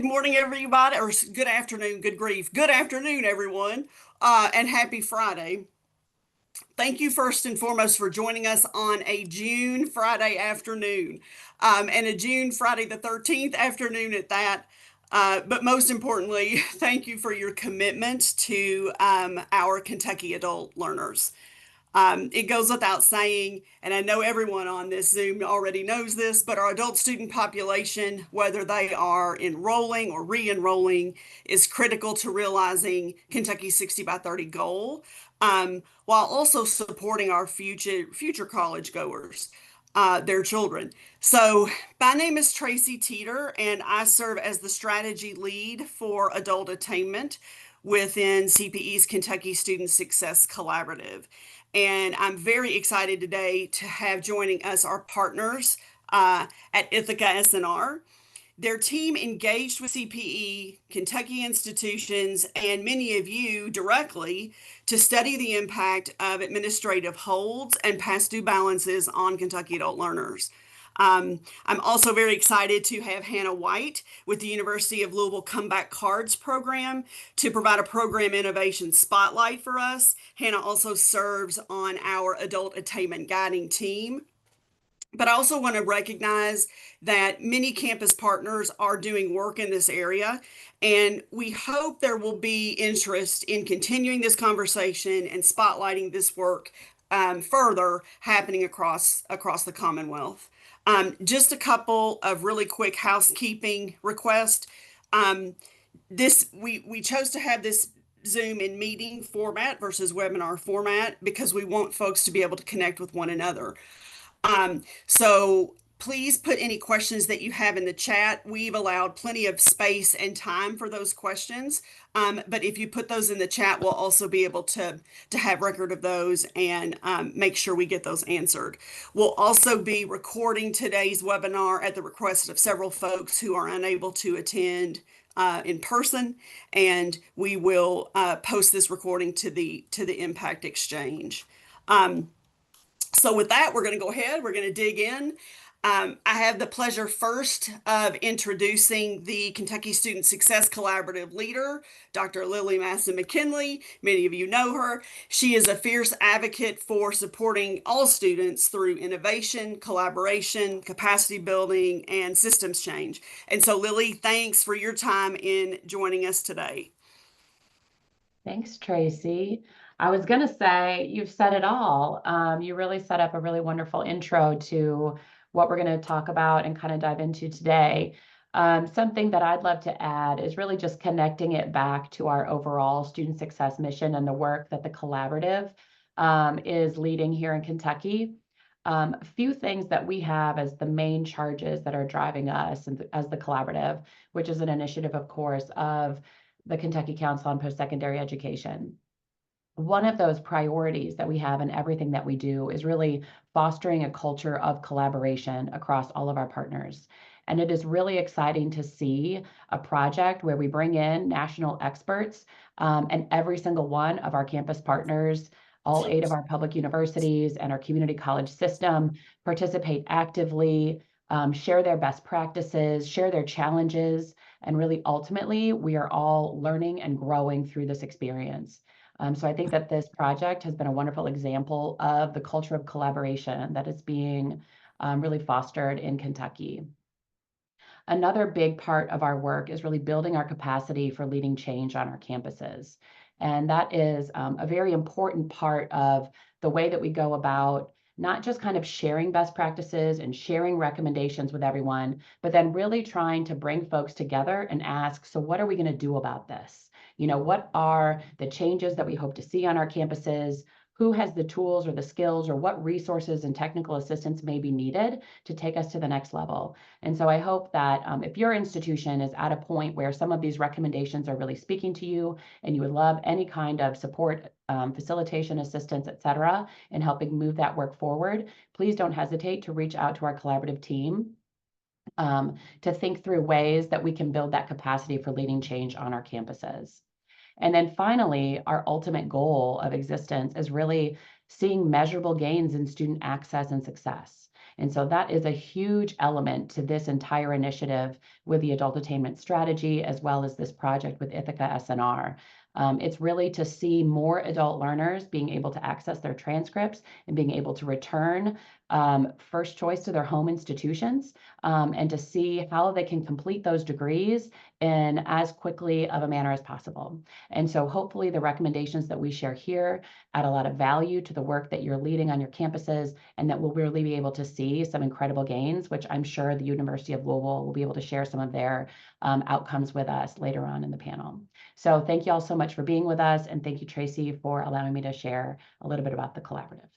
morning, everybody, or good afternoon, good grief. Good afternoon, everyone, and happy Friday. Thank you first and foremost for joining us on a June Friday afternoon, and a June Friday the 13th afternoon at that. But most importantly, thank you for your commitment to our Kentucky adult learners. It goes without saying, and I know everyone on this Zoom already knows this, but our adult student population, whether they are enrolling or re-enrolling, is critical to realizing Kentucky's 60 by 30 goal, while also supporting our future college goers. Their children. So, my name is Tracy Teeter, and I serve as the strategy lead for adult attainment within CPE's Kentucky Student Success Collaborative. And I'm very excited today to have joining us our partners at Ithaca SNR. Their team engaged with CPE, Kentucky institutions, and many of you directly to study the impact of administrative holds and past due balances on Kentucky adult learners. I'm also very excited to have Hannah White with the University of Louisville Comeback Cards program to provide a program innovation spotlight for us. Hannah also serves on our adult attainment guiding team. But I also want to recognize that many campus partners are doing work in this area, and we hope there will be interest in continuing this conversation and spotlighting this work further happening across the Commonwealth. Just a couple of really quick housekeeping requests. We chose to have this Zoom in meeting format versus webinar format because we want folks to be able to connect with one another. So please put any questions that you have in the chat. We've allowed plenty of space and time for those questions. But if you put those in the chat, we'll also be able to have record of those and make sure we get those answered. We'll also be recording today's webinar at the request of several folks who are unable to attend in person, and we will post this recording to the Impact Exchange. So with that, we're going to go ahead. We're going to dig in. I have the pleasure first of introducing the Kentucky Student Success Collaborative leader, Dr. Lily Masson McKinley. Many of you know her. She is a fierce advocate for supporting all students through innovation, collaboration, capacity building, and systems change. And so, Lily, thanks for your time in joining us today. Thanks, Tracy. I was going to say, you've said it all. You really set up a really wonderful intro to what we're going to talk about and kind of dive into today. Something that I'd love to add is really just connecting it back to our overall student success mission and the work that the collaborative is leading here in Kentucky. A few things that we have as the main charges that are driving us as the collaborative, which is an initiative, of course, of the Kentucky Council on Post-Secondary Education. One of those priorities that we have in everything that we do is really fostering a culture of collaboration across all of our partners. And it is really exciting to see a project where we bring in national experts, and every single one of our campus partners, all 8 of our public universities and our community college system participate actively, share their best practices, share their challenges, and really ultimately we are all learning and growing through this experience. So I think that this project has been a wonderful example of the culture of collaboration that is being really fostered in Kentucky. Another big part of our work is really building our capacity for leading change on our campuses. And that is a very important part of the way that we go about not just kind of sharing best practices and sharing recommendations with everyone, but then really trying to bring folks together and ask, so what are we going to do about this? You know, what are the changes that we hope to see on our campuses? Who has the tools or the skills, or what resources and technical assistance may be needed to take us to the next level? And so I hope that if your institution is at a point where some of these recommendations are really speaking to you and you would love any kind of support, facilitation, assistance, et cetera, in helping move that work forward, please don't hesitate to reach out to our collaborative team to think through ways that we can build that capacity for leading change on our campuses. And then finally, our ultimate goal of existence is really seeing measurable gains in student access and success. And so that is a huge element to this entire initiative with the adult attainment strategy, as well as this project with Ithaka SNR. It's really to see more adult learners being able to access their transcripts and being able to return first choice to their home institutions, and to see how they can complete those degrees in as quickly of a manner as possible. And so hopefully the recommendations that we share here add a lot of value to the work that you're leading on your campuses, and that we'll really be able to see some incredible gains, which I'm sure the University of Louisville will be able to share some of their outcomes with us later on in the panel. So thank you all so much for being with us, and thank you, Tracy, for allowing me to share a little bit about the collaborative.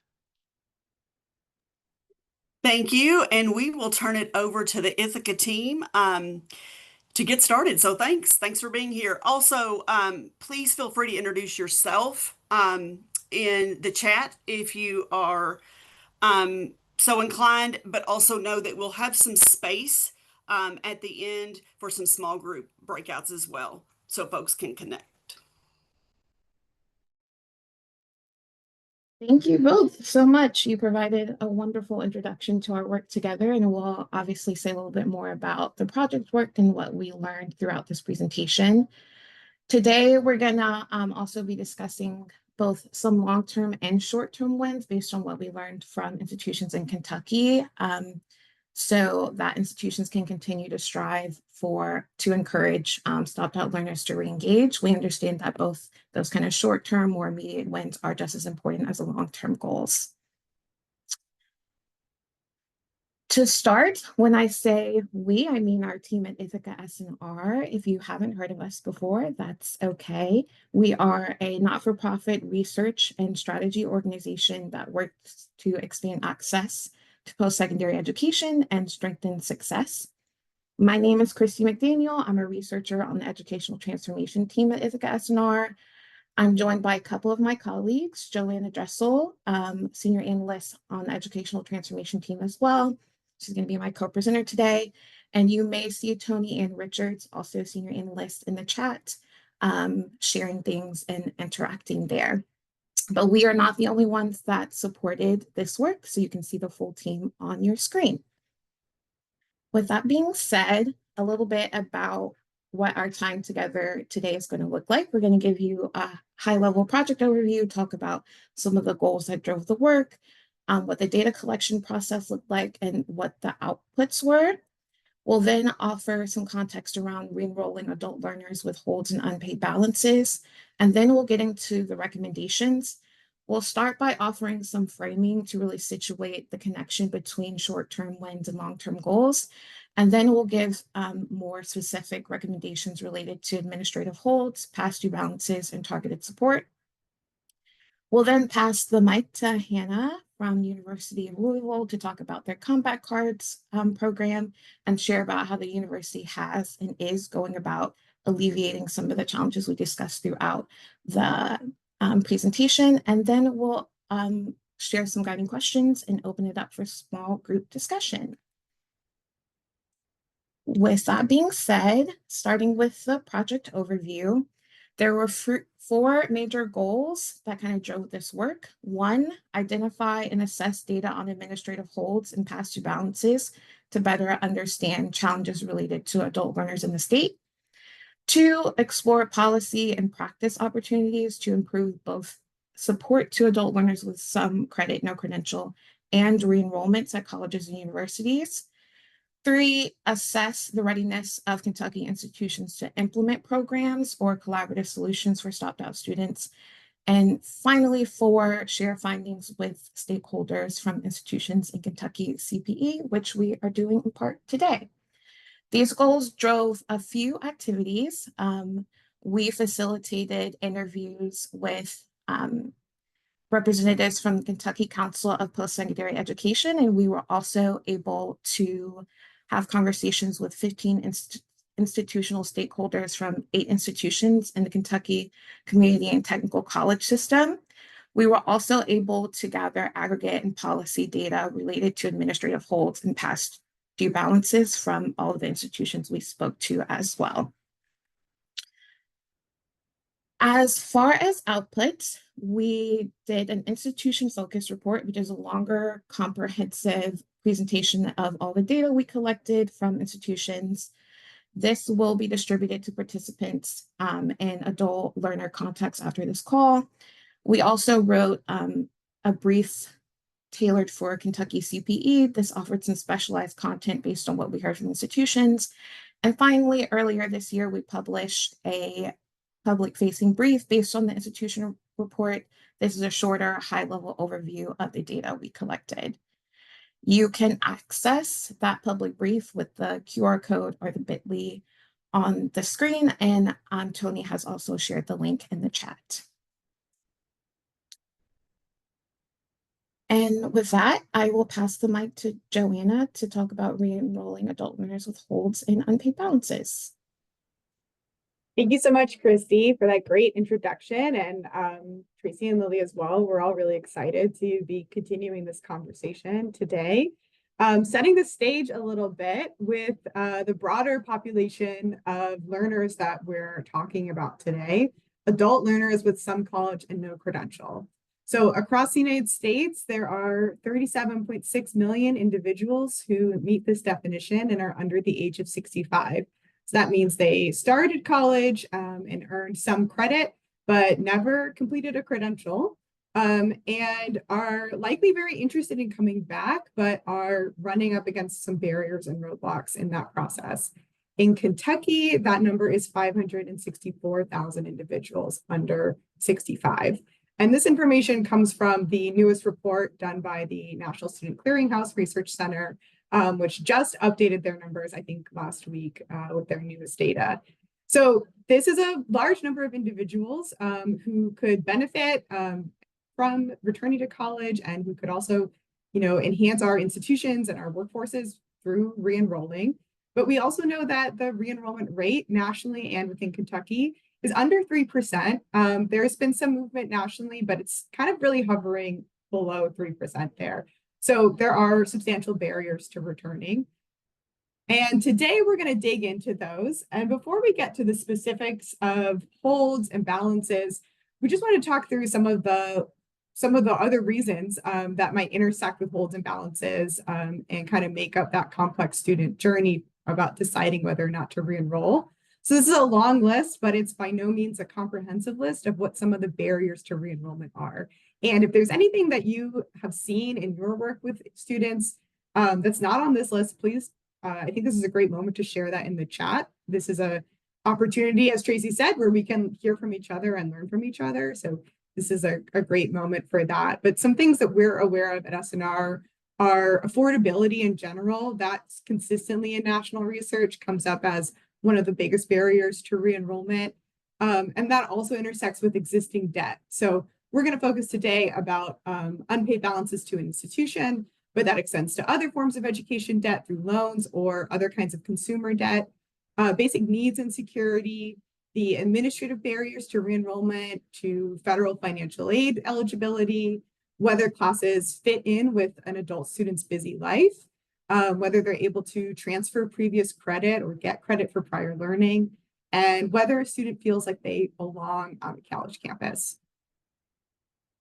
Thank you. And we will turn it over to the Ithaca team to get started. So thanks for being here. Also, please feel free to introduce yourself in the chat if you are so inclined, but also know that we'll have some space at the end for some small group breakouts as well, so folks can connect. Thank you both so much. You provided a wonderful introduction to our work together, and we'll obviously say a little bit more about the project work and what we learned throughout this presentation. Today, we're gonna also be discussing both some long-term and short-term wins based on what we learned from institutions in Kentucky, so that institutions can continue to strive to encourage stopped-out learners to re-engage. We understand that both those kind of short-term or immediate wins are just as important as the long-term goals. To start, when I say we, I mean our team at Ithaka SNR. If you haven't heard of us before, that's okay. We are a not-for-profit research and strategy organization that works to expand access to post-secondary education and strengthen success. My name is Christy McDaniel. I'm a researcher on the educational transformation team at Ithaka SNR. I'm joined by a couple of my colleagues, Joanna Dressel, senior analyst on the educational transformation team as well. She's going to be my co-presenter today. And you may see Tony Ann Richards, also a senior analyst, in the chat, sharing things and interacting there. But we are not the only ones that supported this work, so you can see the full team on your screen. With that being said, a little bit about what our time together today is going to look like. We're going to give you a high-level project overview, talk about some of the goals that drove the work, what the data collection process looked like, and what the outputs were. We'll then offer some context around re-enrolling adult learners with holds and unpaid balances, and then we'll get into the recommendations. We'll start by offering some framing to really situate the connection between short-term wins and long-term goals. And then we'll give more specific recommendations related to administrative holds, past due balances, and targeted support. We'll then pass the mic to Hannah from the University of Louisville to talk about their Combat Cards program and share about how the university has and is going about alleviating some of the challenges we discussed throughout the presentation. And then we'll share some guiding questions and open it up for small group discussion. With that being said, starting with the project overview, there were four major goals that kind of drove this work. One, identify and assess data on administrative holds and past due balances to better understand challenges related to adult learners in the state. Two, explore policy and practice opportunities to improve both support to adult learners with some credit, no credential, and re-enrollments at colleges and universities. Three, assess the readiness of Kentucky institutions to implement programs or collaborative solutions for stopped-out students. And finally, four, share findings with stakeholders from institutions in Kentucky CPE, which we are doing in part today. These goals drove a few activities. We facilitated interviews with representatives from the Kentucky Council of Post-Secondary Education, and we were also able to have conversations with 15 institutional stakeholders from 8 institutions in the Kentucky Community and Technical College system. We were also able to gather aggregate and policy data related to administrative holds and past due balances from all of the institutions we spoke to as well. As far as outputs, we did an institution focus report, which is a longer, comprehensive presentation of all the data we collected from institutions. This will be distributed to participants in adult learner contacts after this call. We also wrote a brief tailored for Kentucky CPE. This offered some specialized content based on what we heard from institutions. And finally, earlier this year, we published a public-facing brief based on the institutional report. This is a shorter, high-level overview of the data we collected. You can access that public brief with the QR code or the bit.ly on the screen, and Tony has also shared the link in the chat. And with that, I will pass the mic to Joanna to talk about re-enrolling adult learners with holds and unpaid balances. Thank you so much, Christy, for that great introduction, and Tracy and Lily as well. We're all really excited to be continuing this conversation today. Setting the stage a little bit with the broader population of learners that we're talking about today, adult learners with some college and no credential. So across the United States, there are 37.6 million individuals who meet this definition and are under the age of 65. So that means they started college and earned some credit, but never completed a credential, and are likely very interested in coming back, but are running up against some barriers and roadblocks in that process. In Kentucky, that number is 564,000 individuals under 65. And this information comes from the newest report done by the National Student Clearinghouse Research Center, which just updated their numbers, I think, last week with their newest data. So this is a large number of individuals who could benefit from returning to college, and who could also, enhance our institutions and our workforces through re-enrolling. But we also know that the re-enrollment rate nationally and within Kentucky is under 3%. There's been some movement nationally, but it's kind of really hovering below 3% there. So there are substantial barriers to returning. And today we're going to dig into those. And before we get to the specifics of holds and balances, we just want to talk through some of the other reasons that might intersect with holds and balances and kind of make up that complex student journey about deciding whether or not to re-enroll. So this is a long list, but it's by no means a comprehensive list of what some of the barriers to re-enrollment are. And if there's anything that you have seen in your work with students that's not on this list, please, I think this is a great moment to share that in the chat. This is an opportunity, as Tracy said, where we can hear from each other and learn from each other. So this is a great moment for that. But some things that we're aware of at SNR are affordability in general. That's consistently in national research comes up as one of the biggest barriers to re-enrollment. And that also intersects with existing debt. So we're going to focus today about unpaid balances to an institution, but that extends to other forms of education debt through loans or other kinds of consumer debt, basic needs and security, the administrative barriers to re-enrollment, to federal financial aid eligibility, whether classes fit in with an adult student's busy life, whether they're able to transfer previous credit or get credit for prior learning, and whether a student feels like they belong on a college campus.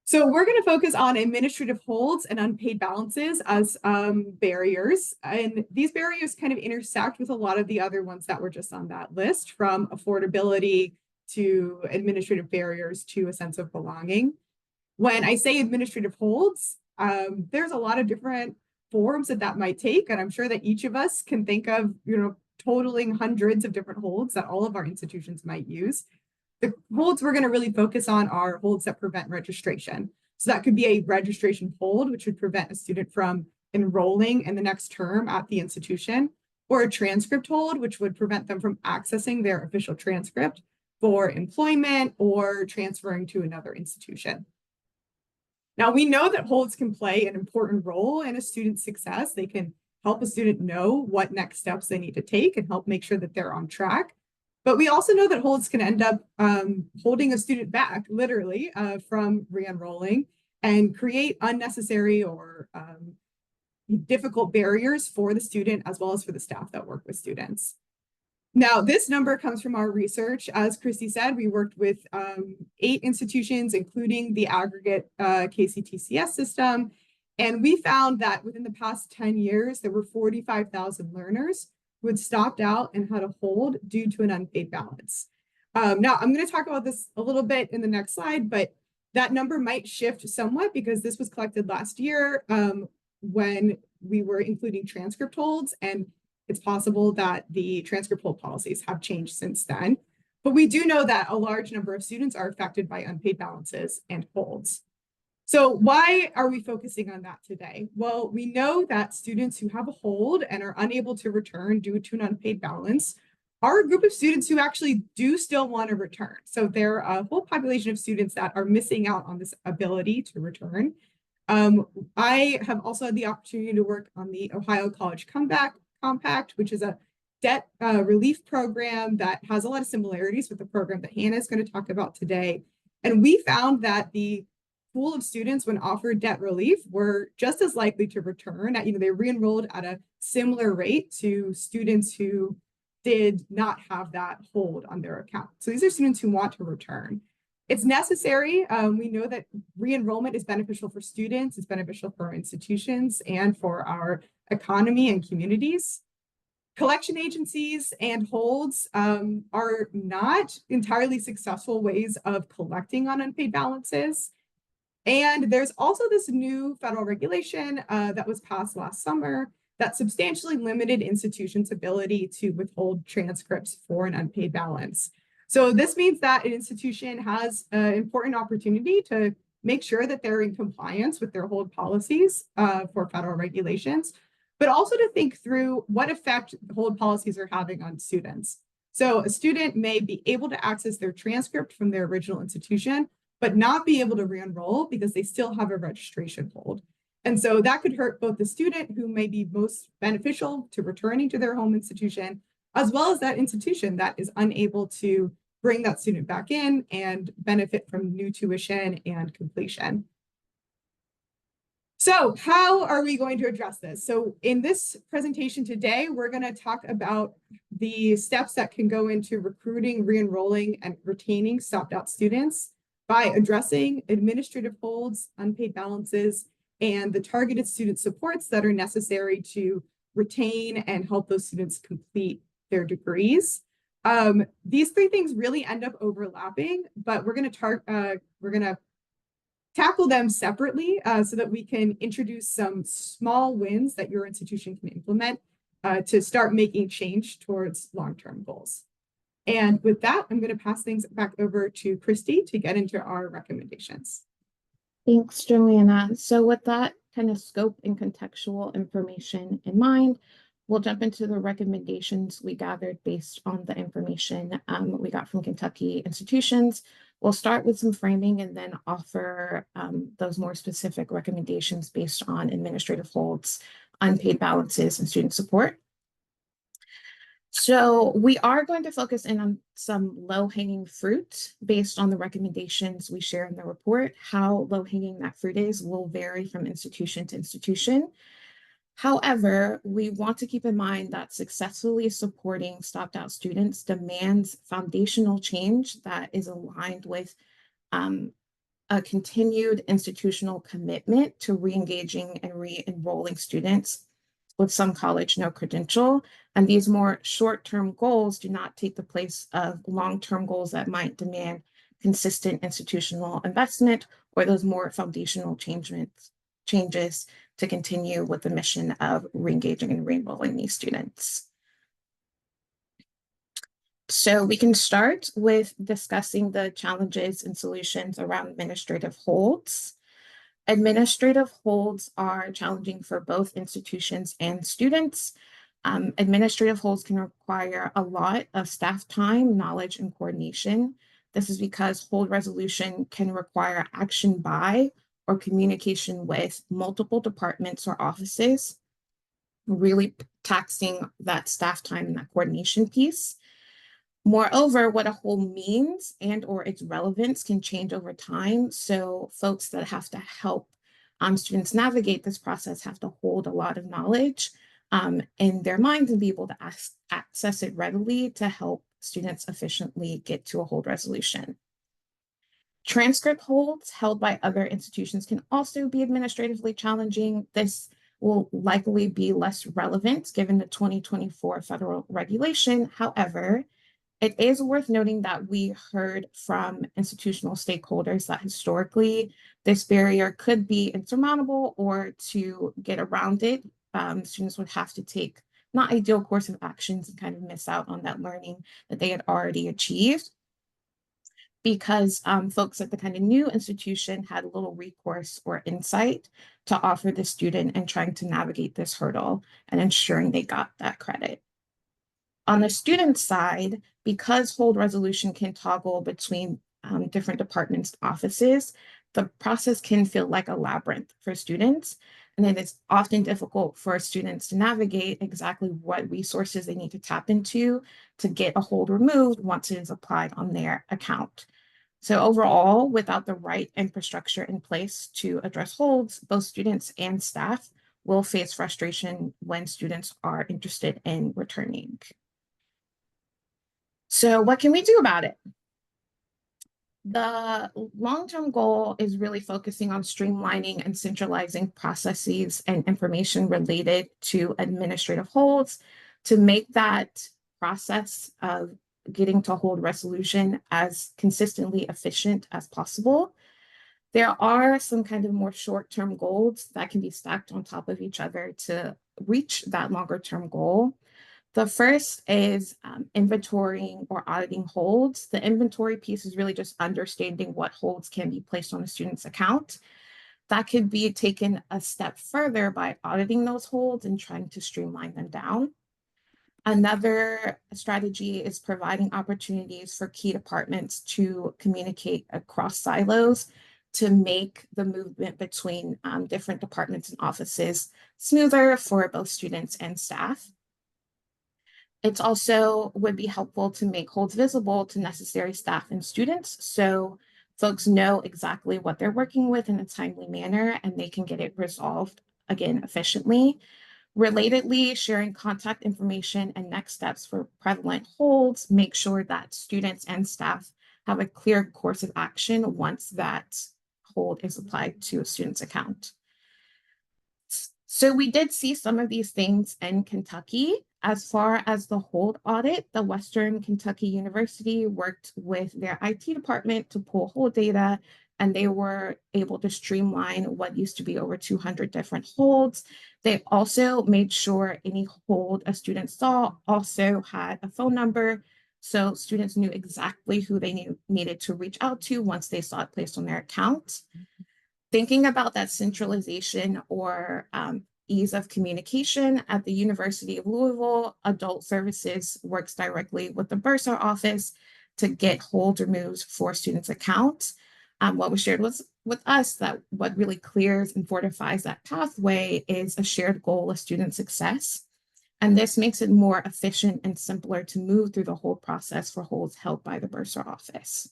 So we're going to focus on administrative holds and unpaid balances as barriers. And these barriers kind of intersect with a lot of the other ones that were just on that list, from affordability to administrative barriers to a sense of belonging. When I say administrative holds, there's a lot of different forms that might take. And I'm sure that each of us can think of, totaling hundreds of different holds that all of our institutions might use. The holds we're going to really focus on are holds that prevent registration. So that could be a registration hold, which would prevent a student from enrolling in the next term at the institution, or a transcript hold, which would prevent them from accessing their official transcript for employment or transferring to another institution. Now, we know that holds can play an important role in a student's success. They can help a student know what next steps they need to take and help make sure that they're on track. But we also know that holds can end up holding a student back, literally, from re-enrolling and create unnecessary or difficult barriers for the student as well as for the staff that work with students. Now, this number comes from our research. As Christy said, we worked with 8 institutions, including the aggregate KCTCS system. And we found that within the past 10 years, there were 45,000 learners who had stopped out and had a hold due to an unpaid balance. Now, I'm going to talk about this a little bit in the next slide, but that number might shift somewhat because this was collected last year when we were including transcript holds, and it's possible that the transcript hold policies have changed since then. But we do know that a large number of students are affected by unpaid balances and holds. So why are we focusing on that today? Well, we know that students who have a hold and are unable to return due to an unpaid balance are a group of students who actually do still want to return. So there are a whole population of students that are missing out on this ability to return. I have also had the opportunity to work on the Ohio College Comeback Compact, which is a debt relief program that has a lot of similarities with the program that Hannah is going to talk about today. And we found that the pool of students when offered debt relief were just as likely to return. They re-enrolled at a similar rate to students who did not have that hold on their account. So these are students who want to return. It's necessary. We know that re-enrollment is beneficial for students, it's beneficial for our institutions and for our economy and communities. Collection agencies and holds are not entirely successful ways of collecting on unpaid balances. And there's also this new federal regulation that was passed last summer that substantially limited institutions' ability to withhold transcripts for an unpaid balance. So this means that an institution has an important opportunity to make sure that they're in compliance with their hold policies for federal regulations, but also to think through what effect hold policies are having on students. So a student may be able to access their transcript from their original institution, but not be able to re-enroll because they still have a registration hold. And so that could hurt both the student who may be most beneficial to returning to their home institution, as well as that institution that is unable to bring that student back in and benefit from new tuition and completion. So how are we going to address this? So in this presentation today, we're going to talk about the steps that can go into recruiting, re-enrolling, and retaining stopped-out students by addressing administrative holds, unpaid balances, and the targeted student supports that are necessary to retain and help those students complete their degrees. These three things really end up overlapping, but we're going to tackle them separately so that we can introduce some small wins that your institution can implement to start making change towards long-term goals. And with that, I'm going to pass things back over to Christy to get into our recommendations. Thanks, Joanna. So with that kind of scope and contextual information in mind, we'll jump into the recommendations we gathered based on the information we got from Kentucky institutions. We'll start with some framing and then offer those more specific recommendations based on administrative holds, unpaid balances, and student support. So we are going to focus in on some low-hanging fruit based on the recommendations we share in the report. How low-hanging that fruit is will vary from institution to institution. However, we want to keep in mind that successfully supporting stopped-out students demands foundational change that is aligned with a continued institutional commitment to re-engaging and re-enrolling students with some college no credential. And these more short-term goals do not take the place of long-term goals that might demand consistent institutional investment or those more foundational changes to continue with the mission of re-engaging and re-enrolling these students. So we can start with discussing the challenges and solutions around administrative holds. Administrative holds are challenging for both institutions and students. Administrative holds can require a lot of staff time, knowledge, and coordination. This is because hold resolution can require action by or communication with multiple departments or offices, really taxing that staff time and that coordination piece. Moreover, what a hold means and or its relevance can change over time. So folks that have to help students navigate this process have to hold a lot of knowledge in their minds and be able to access it readily to help students efficiently get to a hold resolution. Transcript holds held by other institutions can also be administratively challenging. This will likely be less relevant given the 2024 federal regulation. However, it is worth noting that we heard from institutional stakeholders that historically this barrier could be insurmountable, or to get around it, students would have to take not ideal course of actions and kind of miss out on that learning that they had already achieved, because folks at the kind of new institution had little recourse or insight to offer the student in trying to navigate this hurdle and ensuring they got that credit. On the student side, because hold resolution can toggle between different departments' offices, the process can feel like a labyrinth for students. And it is often difficult for students to navigate exactly what resources they need to tap into to get a hold removed once it is applied on their account. So overall, without the right infrastructure in place to address holds, both students and staff will face frustration when students are interested in returning. So what can we do about it? The long-term goal is really focusing on streamlining and centralizing processes and information related to administrative holds to make that process of getting to hold resolution as consistently efficient as possible. There are some kind of more short-term goals that can be stacked on top of each other to reach that longer-term goal. The first is inventorying or auditing holds. The inventory piece is really just understanding what holds can be placed on a student's account. That could be taken a step further by auditing those holds and trying to streamline them down. Another strategy is providing opportunities for key departments to communicate across silos to make the movement between different departments and offices smoother for both students and staff. It also would be helpful to make holds visible to necessary staff and students, so folks know exactly what they're working with in a timely manner and they can get it resolved, again, efficiently. Relatedly, sharing contact information and next steps for prevalent holds make sure that students and staff have a clear course of action once that hold is applied to a student's account. So we did see some of these things in Kentucky. As far as the hold audit, the Western Kentucky University worked with their IT department to pull hold data, and they were able to streamline what used to be over 200 different holds. They also made sure any hold a student saw also had a phone number, so students knew exactly who they needed to reach out to once they saw it placed on their account. Thinking about that centralization or ease of communication, at the University of Louisville, Adult Services works directly with the bursar office to get hold removed for students' accounts. What was shared with us that what really clears and fortifies that pathway is a shared goal of student success. And this makes it more efficient and simpler to move through the whole process for holds held by the bursar office.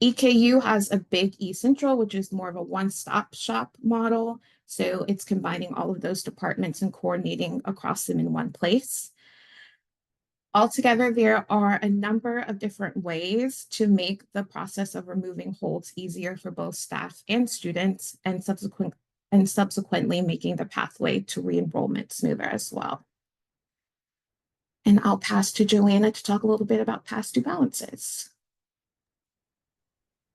EKU has a big eCentral, which is more of a one-stop shop model. So it's combining all of those departments and coordinating across them in one place. Altogether, there are a number of different ways to make the process of removing holds easier for both staff and students, and subsequently making the pathway to re-enrollment smoother as well. And I'll pass to Joanna to talk a little bit about past due balances.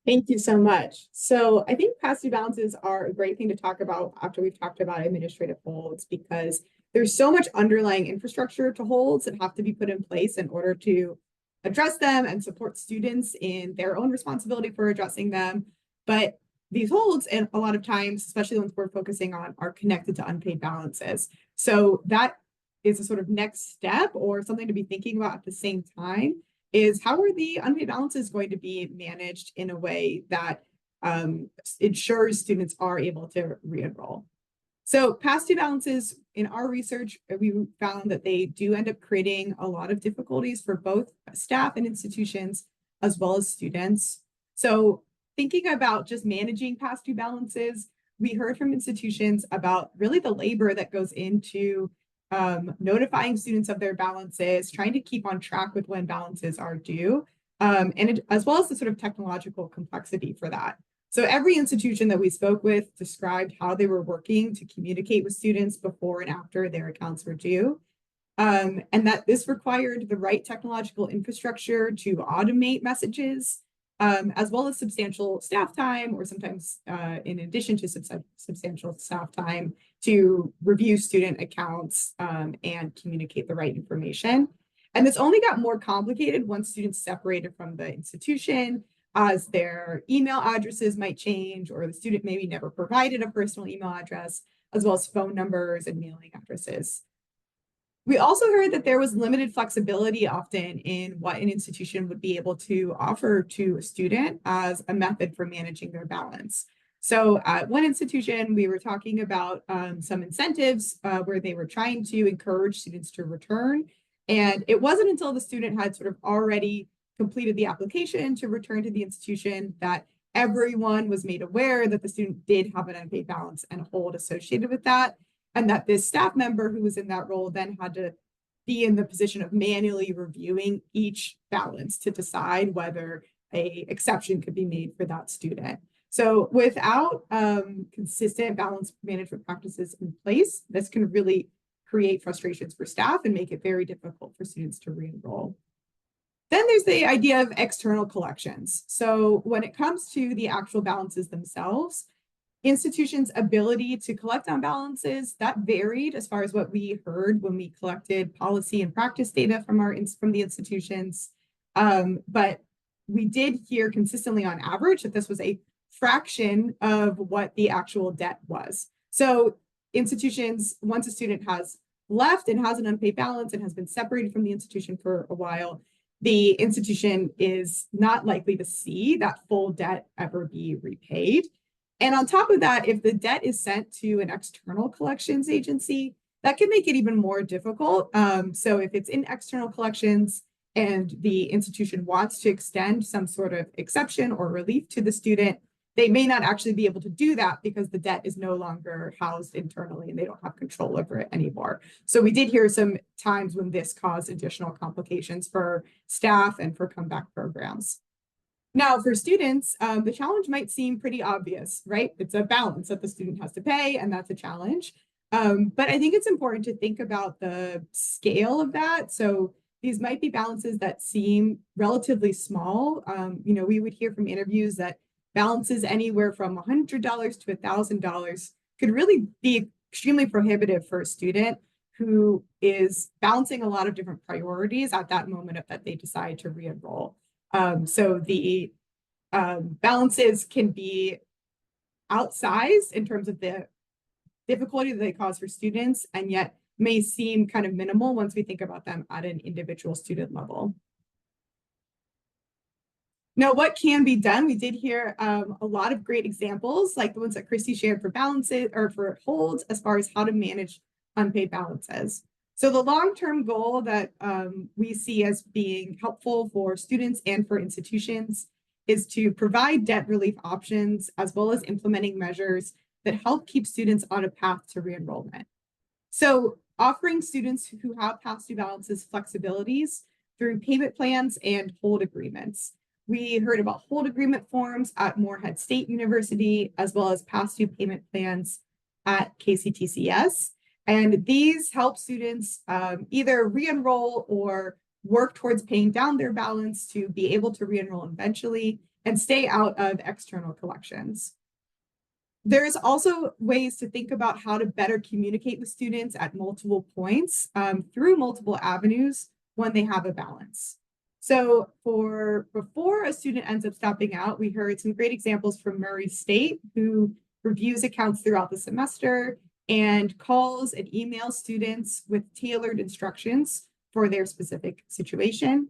Thank you so much. So I think past due balances are a great thing to talk about after we've talked about administrative holds, because there's so much underlying infrastructure to holds that have to be put in place in order to address them and support students in their own responsibility for addressing them. But these holds, and a lot of times, especially the ones we're focusing on, are connected to unpaid balances. So that is a sort of next step or something to be thinking about at the same time, is how are the unpaid balances going to be managed in a way that ensures students are able to re-enroll. So past due balances, in our research, we found that they do end up creating a lot of difficulties for both staff and institutions, as well as students. So thinking about just managing past due balances, we heard from institutions about really the labor that goes into notifying students of their balances, trying to keep on track with when balances are due, as well as the sort of technological complexity for that. So every institution that we spoke with described how they were working to communicate with students before and after their accounts were due. And that this required the right technological infrastructure to automate messages, as well as substantial staff time, or sometimes in addition to substantial staff time, to review student accounts and communicate the right information. And this only got more complicated once students separated from the institution, as their email addresses might change, or the student maybe never provided a personal email address, as well as phone numbers and mailing addresses. We also heard that there was limited flexibility often in what an institution would be able to offer to a student as a method for managing their balance. So at one institution, we were talking about some incentives where they were trying to encourage students to return. And it wasn't until the student had sort of already completed the application to return to the institution that everyone was made aware that the student did have an unpaid balance and a hold associated with that. And that this staff member who was in that role then had to be in the position of manually reviewing each balance to decide whether an exception could be made for that student. So without consistent balance management practices in place, this can really create frustrations for staff and make it very difficult for students to re-enroll. Then there's the idea of external collections. So when it comes to the actual balances themselves, institutions' ability to collect on balances, that varied as far as what we heard when we collected policy and practice data from the institutions. But we did hear consistently on average that this was a fraction of what the actual debt was. So institutions, once a student has left and has an unpaid balance and has been separated from the institution for a while, the institution is not likely to see that full debt ever be repaid. And on top of that, if the debt is sent to an external collections agency, that can make it even more difficult. So if it's in external collections and the institution wants to extend some sort of exception or relief to the student, they may not actually be able to do that because the debt is no longer housed internally and they don't have control over it anymore. So we did hear some times when this caused additional complications for staff and for comeback programs. Now, for students, the challenge might seem pretty obvious, right? It's a balance that the student has to pay, and that's a challenge. But I think it's important to think about the scale of that. So these might be balances that seem relatively small. We would hear from interviews that balances anywhere from $100 to $1,000 could really be extremely prohibitive for a student who is balancing a lot of different priorities at that moment that they decide to re-enroll. So the balances can be outsized in terms of the difficulty that they cause for students, and yet may seem kind of minimal once we think about them at an individual student level. Now, what can be done? We did hear a lot of great examples, like the ones that Christy shared for balances or for holds, as far as how to manage unpaid balances. So the long-term goal that we see as being helpful for students and for institutions is to provide debt relief options, as well as implementing measures that help keep students on a path to re-enrollment. So offering students who have past due balances flexibilities through payment plans and hold agreements. We heard about hold agreement forms at Morehead State University, as well as past due payment plans at KCTCS. And these help students either re-enroll or work towards paying down their balance to be able to re-enroll eventually and stay out of external collections. There's also ways to think about how to better communicate with students at multiple points through multiple avenues when they have a balance. So before a student ends up stopping out, we heard some great examples from Murray State, who reviews accounts throughout the semester and calls and emails students with tailored instructions for their specific situation.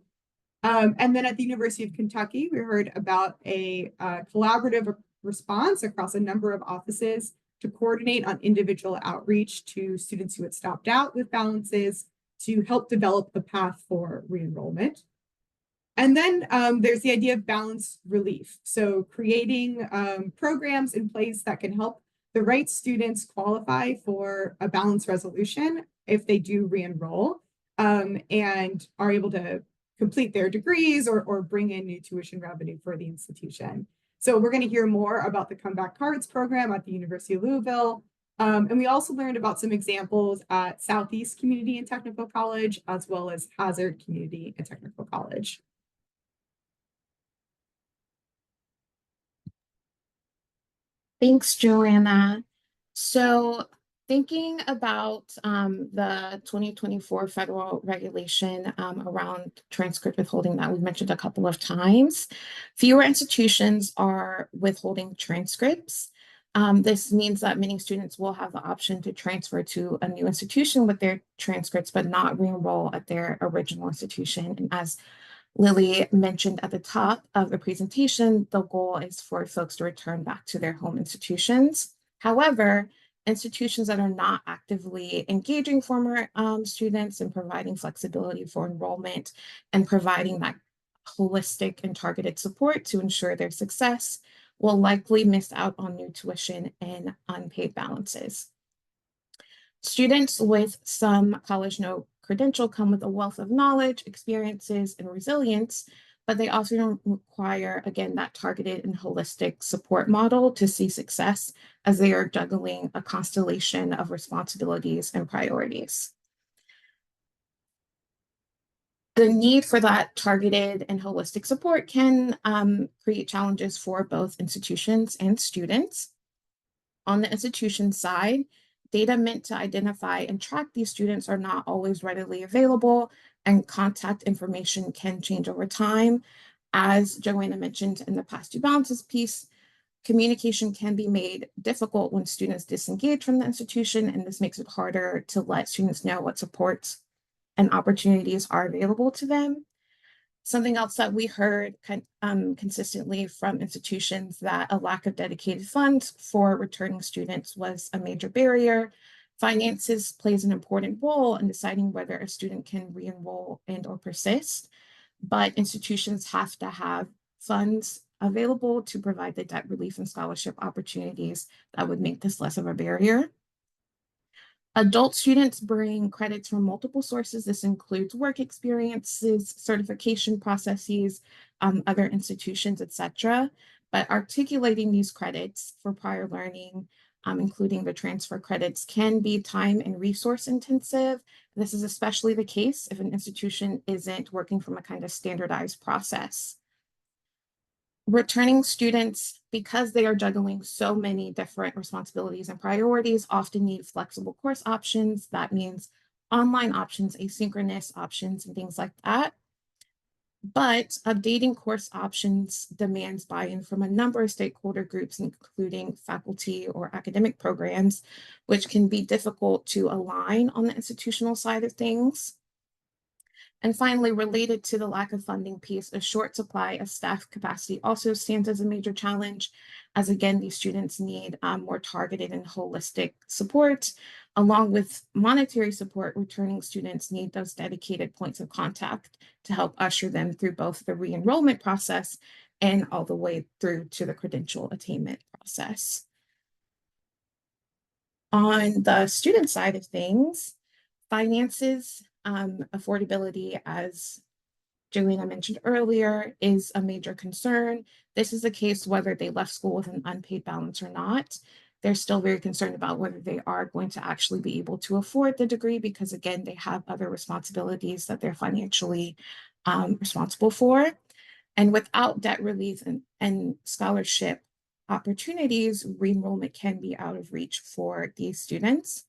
And then at the University of Kentucky, we heard about a collaborative response across a number of offices to coordinate on individual outreach to students who had stopped out with balances to help develop the path for re-enrollment. And then there's the idea of balance relief. So creating programs in place that can help the right students qualify for a balance resolution if they do re-enroll and are able to complete their degrees or bring in new tuition revenue for the institution. So we're going to hear more about the Comeback Cards program at the University of Louisville. And we also learned about some examples at Southeast Community and Technical College, as well as Hazard Community and Technical College. Thanks, Joanna. So thinking about the 2024 federal regulation around transcript withholding that we've mentioned a couple of times, fewer institutions are withholding transcripts. This means that many students will have the option to transfer to a new institution with their transcripts, but not re-enroll at their original institution. And as Lily mentioned at the top of the presentation, the goal is for folks to return back to their home institutions. However, institutions that are not actively engaging former students and providing flexibility for enrollment and providing that holistic and targeted support to ensure their success will likely miss out on new tuition and unpaid balances. Students with some college no credential come with a wealth of knowledge, experiences, and resilience, but they also require, again, that targeted and holistic support model to see success as they are juggling a constellation of responsibilities and priorities. The need for that targeted and holistic support can create challenges for both institutions and students. On the institution side, data meant to identify and track these students are not always readily available, and contact information can change over time. As Joanna mentioned in the past due balances piece, communication can be made difficult when students disengage from the institution, and this makes it harder to let students know what supports and opportunities are available to them. Something else that we heard consistently from institutions that a lack of dedicated funds for returning students was a major barrier. Finances plays an important role in deciding whether a student can re-enroll and or persist, but institutions have to have funds available to provide the debt relief and scholarship opportunities that would make this less of a barrier. Adult students bring credits from multiple sources. This includes work experiences, certification processes, other institutions, etc. But articulating these credits for prior learning, including the transfer credits, can be time and resource intensive. This is especially the case if an institution isn't working from a kind of standardized process. Returning students, because they are juggling so many different responsibilities and priorities, often need flexible course options. That means online options, asynchronous options, and things like that. But updating course options demands buy-in from a number of stakeholder groups, including faculty or academic programs, which can be difficult to align on the institutional side of things. And finally, related to the lack of funding piece, a short supply of staff capacity also stands as a major challenge, as again, these students need more targeted and holistic support. Along with monetary support, returning students need those dedicated points of contact to help usher them through both the re-enrollment process and all the way through to the credential attainment process. On the student side of things, finances, affordability, as Joanna mentioned earlier, is a major concern. This is the case whether they left school with an unpaid balance or not. They're still very concerned about whether they are going to actually be able to afford the degree because, again, they have other responsibilities that they're financially responsible for. And without debt relief and scholarship opportunities, re-enrollment can be out of reach for these students.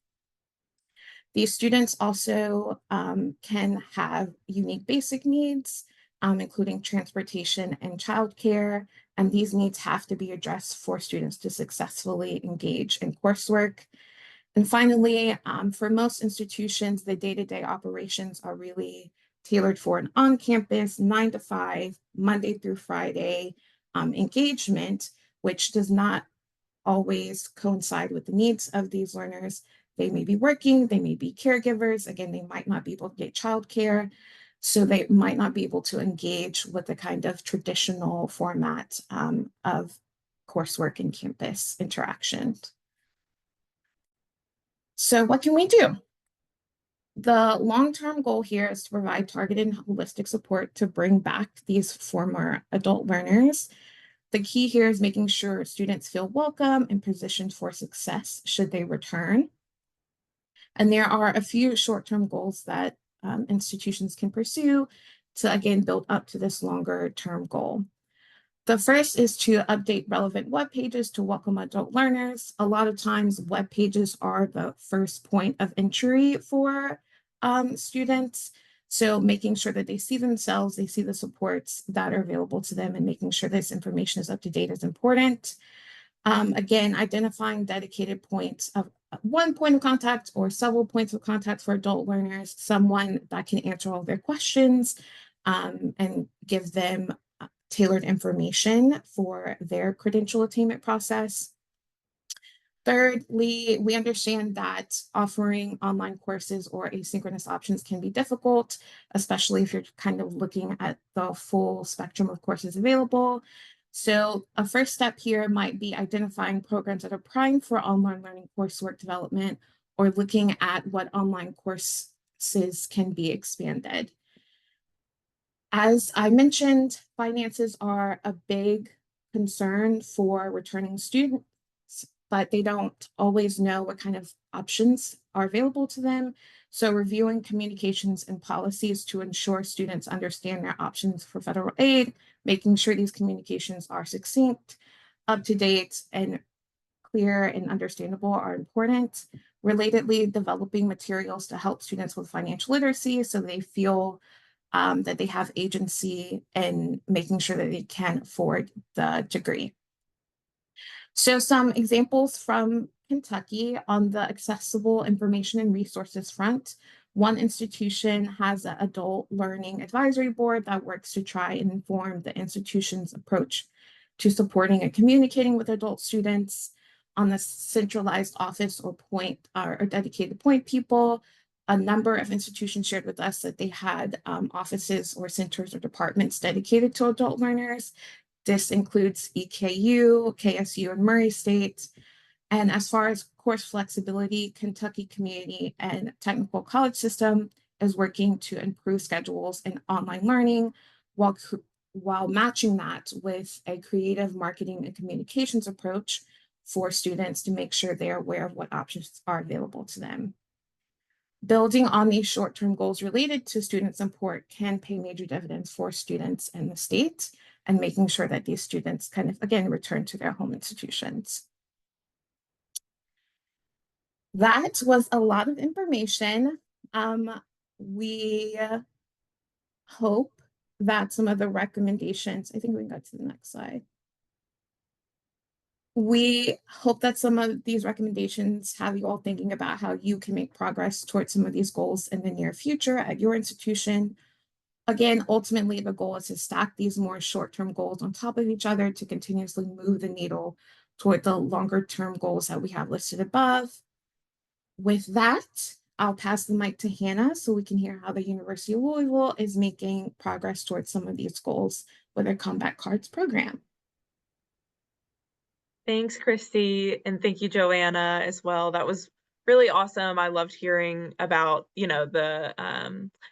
These students also can have unique basic needs, including transportation and childcare, and these needs have to be addressed for students to successfully engage in coursework. And finally, for most institutions, the day-to-day operations are really tailored for an on-campus 9 to 5, Monday through Friday engagement, which does not always coincide with the needs of these learners. They may be working, they may be caregivers. Again, they might not be able to get childcare, so they might not be able to engage with the kind of traditional format of coursework and campus interaction. So what can we do? The long-term goal here is to provide targeted and holistic support to bring back these former adult learners. The key here is making sure students feel welcome and positioned for success should they return. And there are a few short-term goals that institutions can pursue to, again, build up to this longer-term goal. The first is to update relevant web pages to welcome adult learners. A lot of times web pages are the first point of entry for students. So making sure that they see themselves, they see the supports that are available to them, and making sure this information is up to date is important. Again, identifying dedicated points of one point of contact or several points of contact for adult learners, someone that can answer all their questions and give them tailored information for their credential attainment process. Thirdly, we understand that offering online courses or asynchronous options can be difficult, especially if you're kind of looking at the full spectrum of courses available. So a first step here might be identifying programs that are primed for online learning coursework development, or looking at what online courses can be expanded. As I mentioned, finances are a big concern for returning students, but they don't always know what kind of options are available to them. So reviewing communications and policies to ensure students understand their options for federal aid, making sure these communications are succinct, up to date, and clear and understandable are important. Relatedly, developing materials to help students with financial literacy so they feel that they have agency and making sure that they can afford the degree. So some examples from Kentucky on the accessible information and resources front. One institution has an adult learning advisory board that works to try and inform the institution's approach to supporting and communicating with adult students. On the centralized office or point or dedicated point people, a number of institutions shared with us that they had offices or centers or departments dedicated to adult learners. This includes EKU, KSU, and Murray State. And as far as course flexibility, Kentucky Community and Technical College System is working to improve schedules and online learning while matching that with a creative marketing and communications approach for students to make sure they're aware of what options are available to them. Building on these short-term goals related to student support can pay major dividends for students and the state, and making sure that these students kind of, again, return to their home institutions. That was a lot of information. We hope that some of the recommendations, I think we can go to the next slide. We hope that some of these recommendations have you all thinking about how you can make progress towards some of these goals in the near future at your institution. Again, ultimately, the goal is to stack these more short-term goals on top of each other to continuously move the needle toward the longer-term goals that we have listed above. With that, I'll pass the mic to Hannah so we can hear how the University of Louisville is making progress towards some of these goals with their Combat Cards program. Thanks, Christy, and thank you, Joanna, as well. That was really awesome. I loved hearing about, the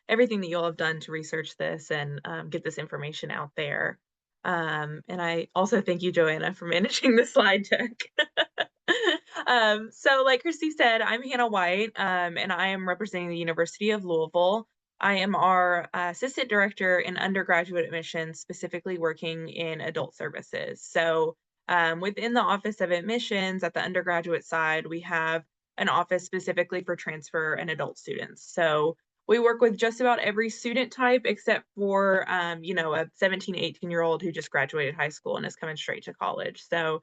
everything that you all have done to research this and get this information out there. And I also thank you, Joanna, for managing the slide deck. So like Christy said, I'm Hannah White, and I am representing the University of Louisville. I am our assistant director in undergraduate admissions, specifically working in adult services. So within the Office of Admissions at the undergraduate side, we have an office specifically for transfer and adult students. So we work with just about every student type except for, a 17, 18-year-old who just graduated high school and is coming straight to college. So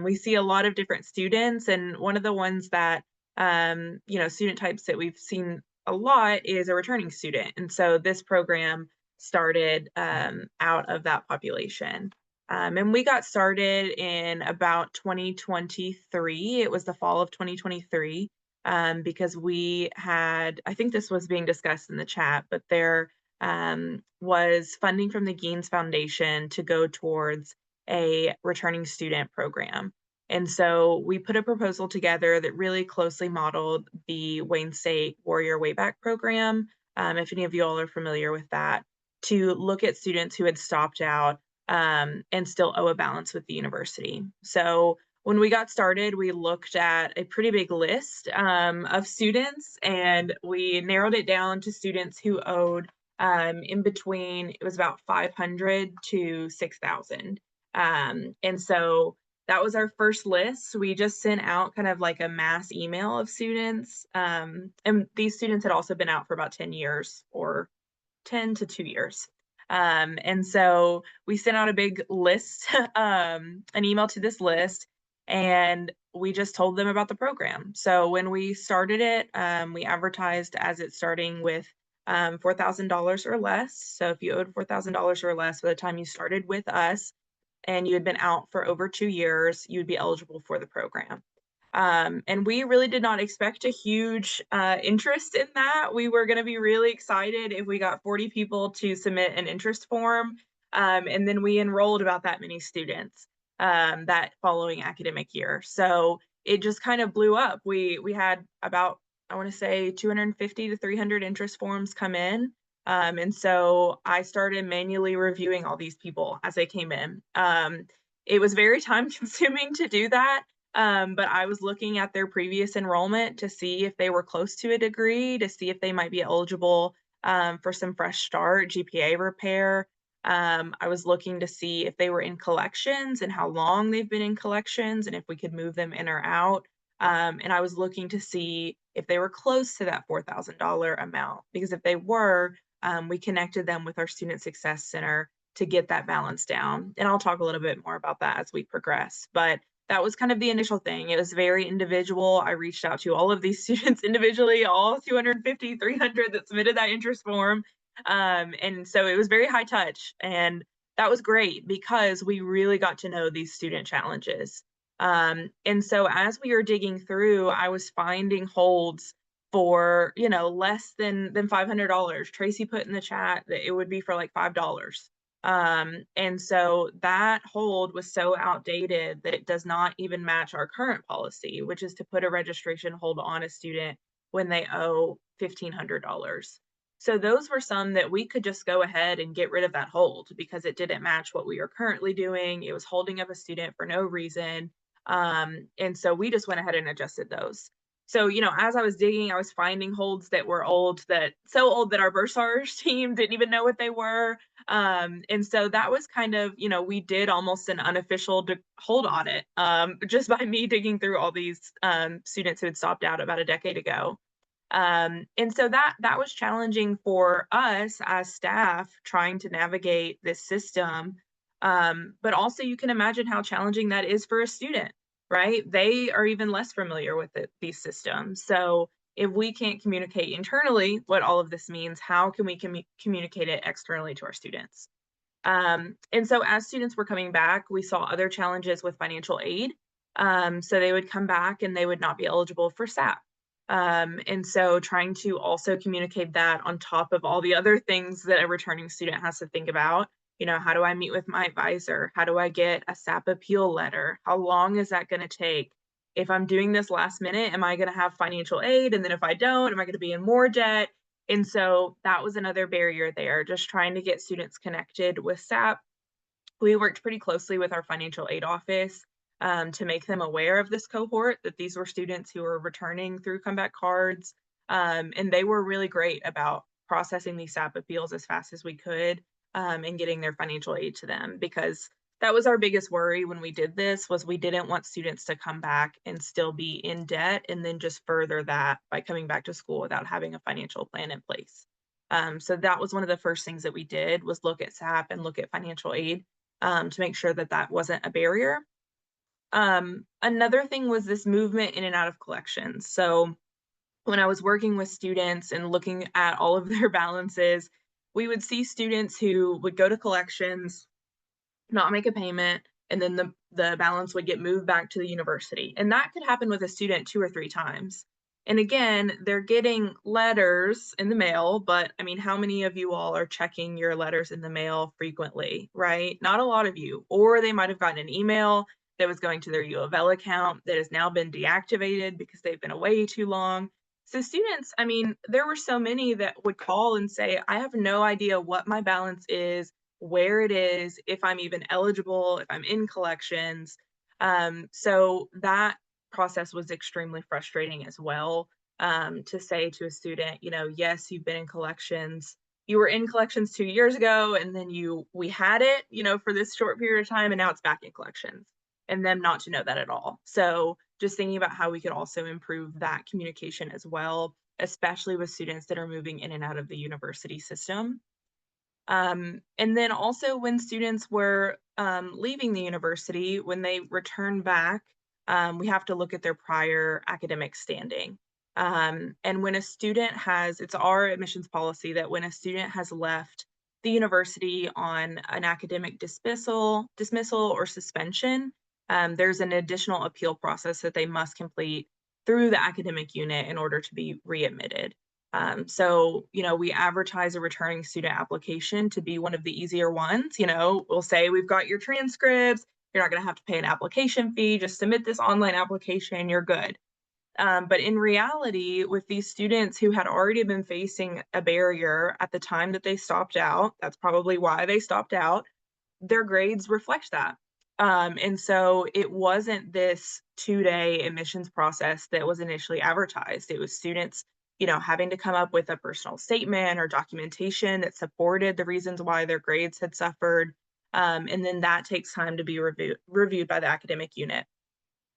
we see a lot of different students, and one of the ones that, student types that we've seen a lot is a returning student. And so this program started out of that population. And we got started in about 2023. It was the fall of 2023 because we had, I think this was being discussed in the chat, but there was funding from the Gaines Foundation to go towards a returning student program. And so we put a proposal together that really closely modeled the Wayne State Warrior Wayback Program, if any of you all are familiar with that, to look at students who had stopped out and still owe a balance with the university. So when we got started, we looked at a pretty big list of students, and we narrowed it down to students who owed in between, it was about 500 to 6,000. And so that was our first list. We just sent out kind of like a mass email of students. And these students had also been out for about 10 years, or 10 to 2 years. And so we sent out a big list, an email to this list, and we just told them about the program. So when we started it, we advertised as it starting with $4,000 or less. So if you owed $4,000 or less by the time you started with us and you had been out for over 2 years, you would be eligible for the program. And we really did not expect a huge interest in that. We were going to be really excited if we got 40 people to submit an interest form. And then we enrolled about that many students that following academic year. So it just kind of blew up. We had about, I want to say, 250 to 300 interest forms come in. And so I started manually reviewing all these people as they came in. It was very time consuming to do that. But I was looking at their previous enrollment to see if they were close to a degree, to see if they might be eligible for some fresh start, GPA repair. I was looking to see if they were in collections and how long they've been in collections and if we could move them in or out. And I was looking to see if they were close to that $4,000 amount, because if they were, we connected them with our Student Success Center to get that balance down. And I'll talk a little bit more about that as we progress. But that was kind of the initial thing. It was very individual. I reached out to all of these students individually, all 250, 300 that submitted that interest form. And so it was very high touch. And that was great because we really got to know these student challenges. And so as we were digging through, I was finding holds for, less than $500. Tracy put in the chat that it would be for like $5. And so that hold was so outdated that it does not even match our current policy, which is to put a registration hold on a student when they owe $1,500. So those were some that we could just go ahead and get rid of that hold because it didn't match what we are currently doing. It was holding up a student for no reason. And so we just went ahead and adjusted those. So, as I was digging, I was finding holds that were so old that our bursars team didn't even know what they were. And so that was kind of, we did almost an unofficial hold audit just by me digging through all these students who had stopped out about a decade ago. And so that was challenging for us as staff trying to navigate this system. But also you can imagine how challenging that is for a student, right? They are even less familiar with these systems. So if we can't communicate internally what all of this means, how can we communicate it externally to our students? And so as students were coming back, we saw other challenges with financial aid. So they would come back and they would not be eligible for SAP. And so trying to also communicate that on top of all the other things that a returning student has to think about. How do I meet with my advisor? How do I get a SAP appeal letter? How long is that going to take? If I'm doing this last minute, am I going to have financial aid? And then if I don't, am I going to be in more debt? And so that was another barrier there, just trying to get students connected with SAP. We worked pretty closely with our financial aid office to make them aware of this cohort, that these were students who were returning through comeback cards. And they were really great about processing these SAP appeals as fast as we could and getting their financial aid to them, because that was our biggest worry when we did this, was we didn't want students to come back and still be in debt and then just further that by coming back to school without having a financial plan in place. So that was one of the first things that we did, was look at SAP and look at financial aid to make sure that that wasn't a barrier. Another thing was this movement in and out of collections. So when I was working with students and looking at all of their balances, we would see students who would go to collections, not make a payment, and then the balance would get moved back to the university. And that could happen with a student 2 or 3 times. And again, they're getting letters in the mail, but I mean, how many of you all are checking your letters in the mail frequently, right? Not a lot of you. Or they might have gotten an email that was going to their U of L account that has now been deactivated because they've been away too long. So students, I mean, there were so many that would call and say, I have no idea what my balance is, where it is, if I'm even eligible, if I'm in collections. So that process was extremely frustrating as well, to say to a student, you know, yes, you've been in collections. You were in collections 2 years ago, and then we had it, you know, for this short period of time, and now it's back in collections, and them not to know that at all. So just thinking about how we could also improve that communication as well, especially with students that are moving in and out of the university system. And then also when students were leaving the university, when they return back, we have to look at their prior academic standing. And when a student has, it's our admissions policy that when a student has left the university on an academic dismissal or suspension, there's an additional appeal process that they must complete through the academic unit in order to be readmitted. So, you know, we advertise a returning student application to be one of the easier ones. You know, we'll say we've got your transcripts, you're not going to have to pay an application fee, just submit this online application, you're good. But in reality, with these students who had already been facing a barrier at the time that they stopped out, that's probably why they stopped out, their grades reflect that. And so it wasn't this 2-day admissions process that was initially advertised. It was students, you know, having to come up with a personal statement or documentation that supported the reasons why their grades had suffered. And then that takes time to be reviewed by the academic unit.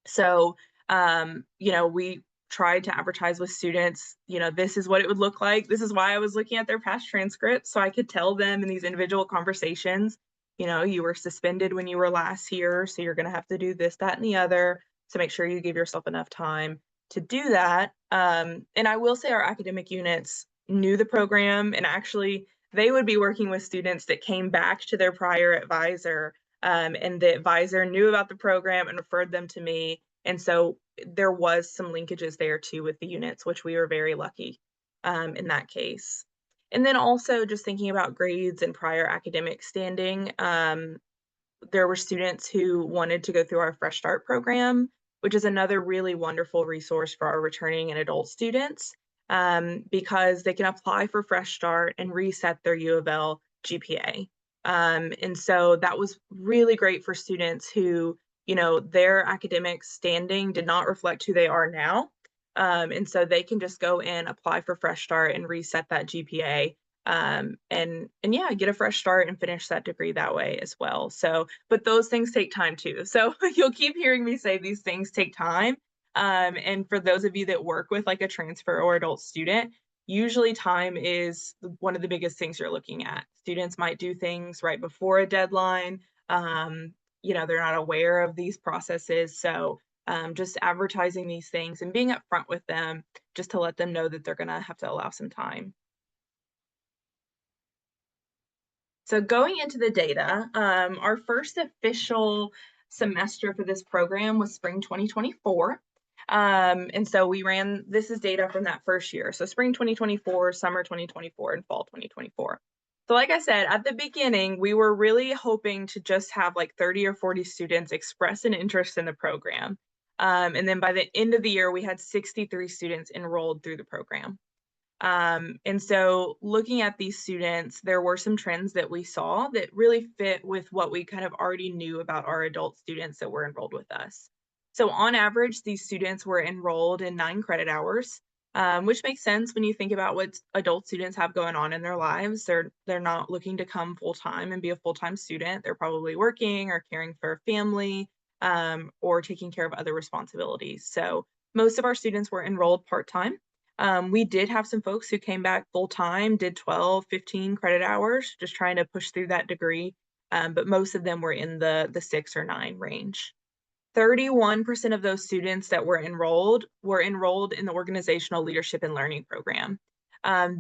So, you know, we tried to advertise with students, you know, this is what it would look like. This is why I was looking at their past transcripts, so I could tell them in these individual conversations, you know, you were suspended when you were last here, so you're going to have to do this, that, and the other. So make sure you give yourself enough time to do that. And I will say our academic units knew the program, and actually they would be working with students that came back to their prior advisor, and the advisor knew about the program and referred them to me. And so there was some linkages there too with the units, which we were very lucky in that case. And then also just thinking about grades and prior academic standing, there were students who wanted to go through our Fresh Start program, which is another really wonderful resource for our returning and adult students, because they can apply for Fresh Start and reset their U of L GPA. And so that was really great for students who, you know, their academic standing did not reflect who they are now. And so they can just go in, apply for Fresh Start and reset that GPA, and yeah, get a fresh start and finish that degree that way as well. So, but those things take time too. So you'll keep hearing me say these things take time. And for those of you that work with like a transfer or adult student, usually time is one of the biggest things you're looking at. Students might do things right before a deadline. You know, they're not aware of these processes. So just advertising these things and being upfront with them just to let them know that they're going to have to allow some time. So going into the data, our first official semester for this program was spring 2024. And so we ran, this is data from that first year. So spring 2024, summer 2024, and fall 2024. So like I said, at the beginning, we were really hoping to just have like 30 or 40 students express an interest in the program. And then by the end of the year, we had 63 students enrolled through the program. And so looking at these students, there were some trends that we saw that really fit with what we kind of already knew about our adult students that were enrolled with us. So on average, these students were enrolled in 9 credit hours, which makes sense when you think about what adult students have going on in their lives. They're not looking to come full-time and be a full-time student. They're probably working or caring for a family, or taking care of other responsibilities. So most of our students were enrolled part-time. We did have some folks who came back full-time, did 12, 15 credit hours, just trying to push through that degree. But most of them were in the 6 or 9 range. 31% of those students that were enrolled in the Organizational Leadership and Learning program.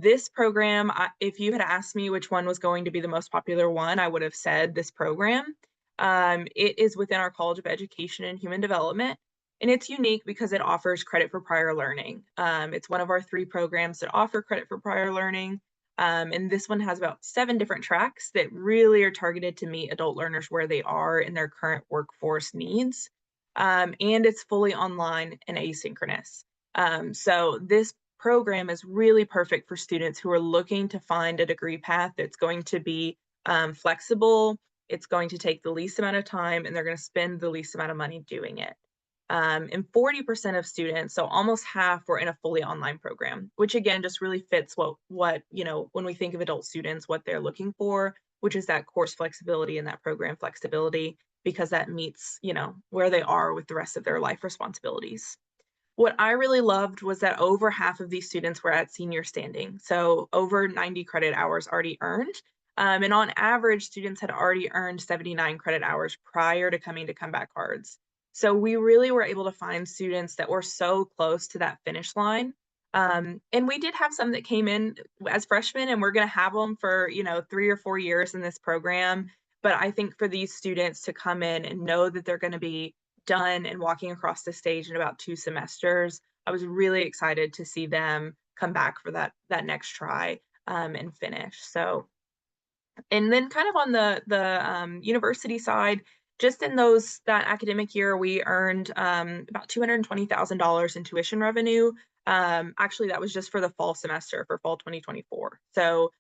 This program, if you had asked me which one was going to be the most popular one, I would have said this program. It is within our College of Education and Human Development. And it's unique because it offers credit for prior learning. It's one of our 3 programs that offer credit for prior learning. And this one has about 7 different tracks that really are targeted to meet adult learners where they are in their current workforce needs. And it's fully online and asynchronous. So this program is really perfect for students who are looking to find a degree path that's going to be flexible, it's going to take the least amount of time, and they're going to spend the least amount of money doing it. And 40% of students, so almost half, were in a fully online program, which again just really fits what you know, when we think of adult students, what they're looking for, which is that course flexibility and that program flexibility, because that meets, you know, where they are with the rest of their life responsibilities. What I really loved was that over half of these students were at senior standing, so over 90 credit hours already earned. And on average, students had already earned 79 credit hours prior to coming to comeback cards. So we really were able to find students that were so close to that finish line. And we did have some that came in as freshmen, and we're going to have them for, you know, 3 or 4 years in this program. But I think for these students to come in and know that they're going to be done and walking across the stage in about 2 semesters, I was really excited to see them come back for that next try and finish. So, and then kind of on the university side, just in that academic year, we earned about $220,000 in tuition revenue. Actually, that was just for the fall semester for fall 2024. So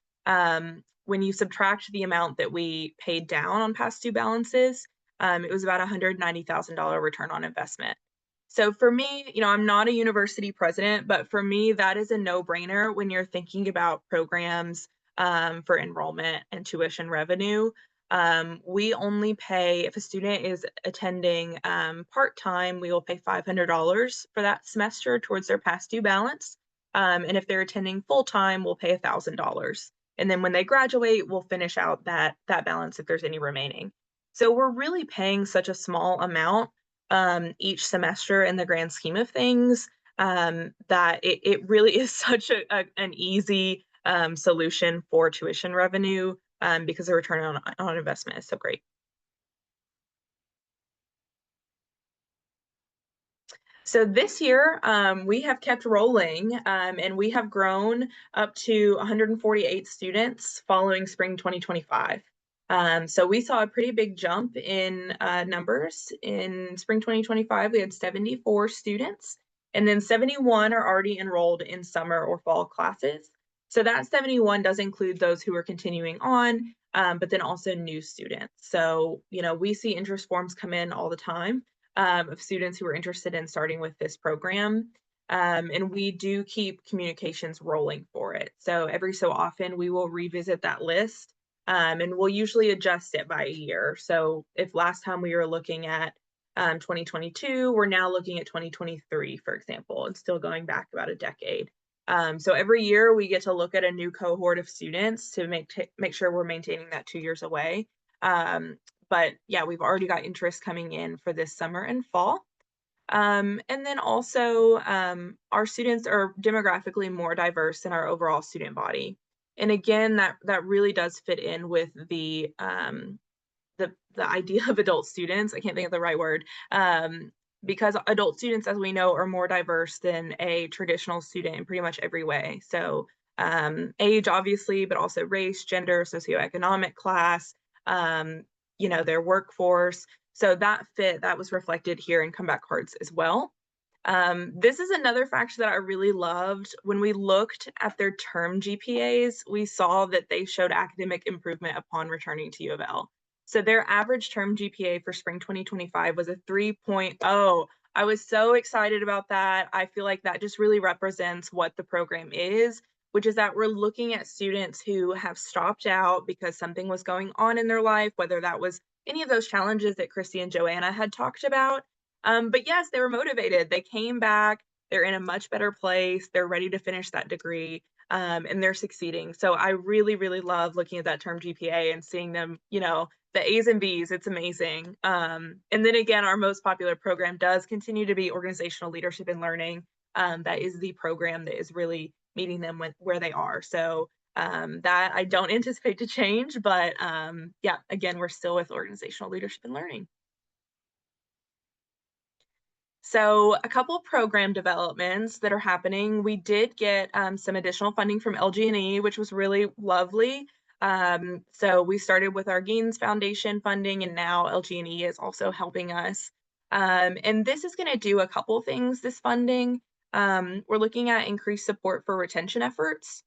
when you subtract the amount that we paid down on past due balances, it was about $190,000 return on investment. So for me, you know, I'm not a university president, but for me, that is a no-brainer when you're thinking about programs for enrollment and tuition revenue. We only pay, if a student is attending part-time, we will pay $500 for that semester towards their past due balance. And if they're attending full-time, we'll pay $1,000. And then when they graduate, we'll finish out that balance if there's any remaining. So we're really paying such a small amount each semester in the grand scheme of things, that it really is such an easy solution for tuition revenue, because the return on investment is so great. So this year, we have kept rolling, and we have grown up to 148 students following spring 2025. So we saw a pretty big jump in numbers. In spring 2025, we had 74 students, and then 71 are already enrolled in summer or fall classes. So that 71 does include those who are continuing on, but then also new students. So, you know, we see interest forms come in all the time of students who are interested in starting with this program. And we do keep communications rolling for it. So every so often we will revisit that list, and we'll usually adjust it by a year. So if last time we were looking at 2022, we're now looking at 2023, for example, and still going back about a decade. So every year we get to look at a new cohort of students to make sure we're maintaining that 2 years away. But yeah, we've already got interest coming in for this summer and fall. And then also, our students are demographically more diverse than our overall student body. And again, that really does fit in with the idea of adult students. I can't think of the right word. Because adult students, as we know, are more diverse than a traditional student in pretty much every way. So age, obviously, but also race, gender, socioeconomic class, you know, their workforce. So that was reflected here in comeback cards as well. This is another factor that I really loved. When we looked at their term GPAs, we saw that they showed academic improvement upon returning to U of L. So their average term GPA for spring 2025 was a 3.0. I was so excited about that. I feel like that just really represents what the program is, which is that we're looking at students who have stopped out because something was going on in their life, whether that was any of those challenges that Christy and Joanna had talked about. But yes, they were motivated. They came back. They're in a much better place. They're ready to finish that degree, and they're succeeding. So I really, really love looking at that term GPA and seeing them, you know, the A's and B's. It's amazing. And then again, our most popular program does continue to be organizational leadership and learning. That is the program that is really meeting them where they are. So that I don't anticipate to change, but yeah, again, we're still with organizational leadership and learning. So a couple of program developments that are happening. We did get some additional funding from LG&E, which was really lovely. So we started with our Gaines Foundation funding, and now LG&E is also helping us. And this is going to do a couple things, this funding. We're looking at increased support for retention efforts.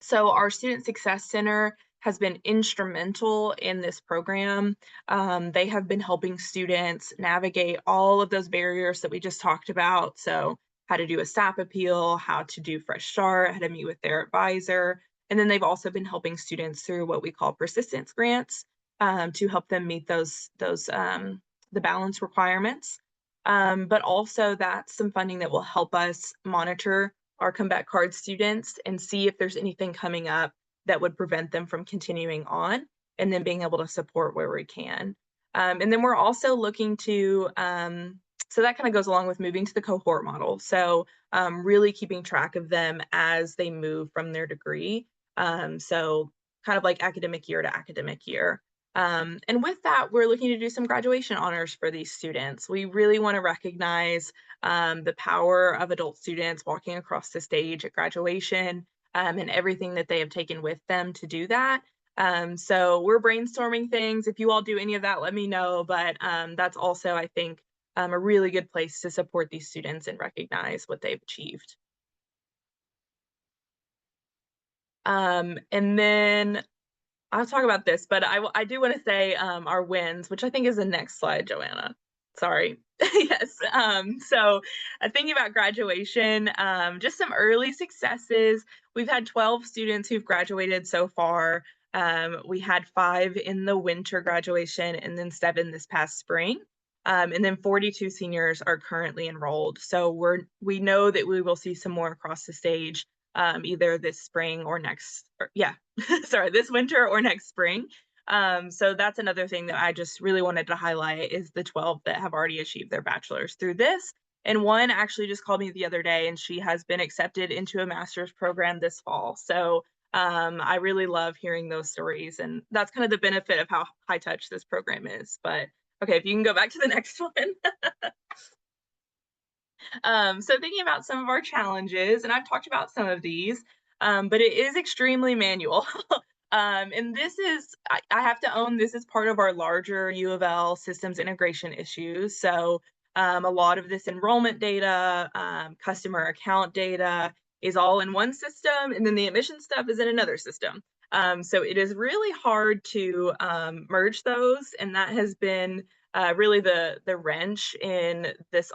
So our Student Success Center has been instrumental in this program. They have been helping students navigate all of those barriers that we just talked about. So how to do a SAP appeal, how to do Fresh Start, how to meet with their advisor. And then they've also been helping students through what we call persistence grants to help them meet the balance requirements. But also that's some funding that will help us monitor our comeback card students and see if there's anything coming up that would prevent them from continuing on, and then being able to support where we can. And then we're also looking to, so that kind of goes along with moving to the cohort model. So really keeping track of them as they move from their degree. So kind of like academic year to academic year. And with that, we're looking to do some graduation honors for these students. We really want to recognize the power of adult students walking across the stage at graduation and everything that they have taken with them to do that. So we're brainstorming things. If you all do any of that, let me know. But that's also, I think, a really good place to support these students and recognize what they've achieved. And then I'll talk about this, but I do want to say our wins, which I think is the next slide, Joanna. Sorry. Yes. So thinking about graduation, just some early successes. We've had 12 students who've graduated so far. We had 5 in the winter graduation and then 7 this past spring. And then 42 seniors are currently enrolled. So we know that we will see some more across the stage either this spring or next, sorry, this winter or next spring. So that's another thing that I just really wanted to highlight is the 12 that have already achieved their bachelor's through this. And one actually just called me the other day, and she has been accepted into a master's program this fall. So I really love hearing those stories, and that's kind of the benefit of how high touch this program is. But okay, if you can go back to the next one. So thinking about some of our challenges, and I've talked about some of these, but it is extremely manual. And this is, I have to own, this is part of our larger U of L systems integration issues. So a lot of this enrollment data, customer account data is all in one system, and then the admission stuff is in another system. So it is really hard to merge those, and that has been really the wrench in this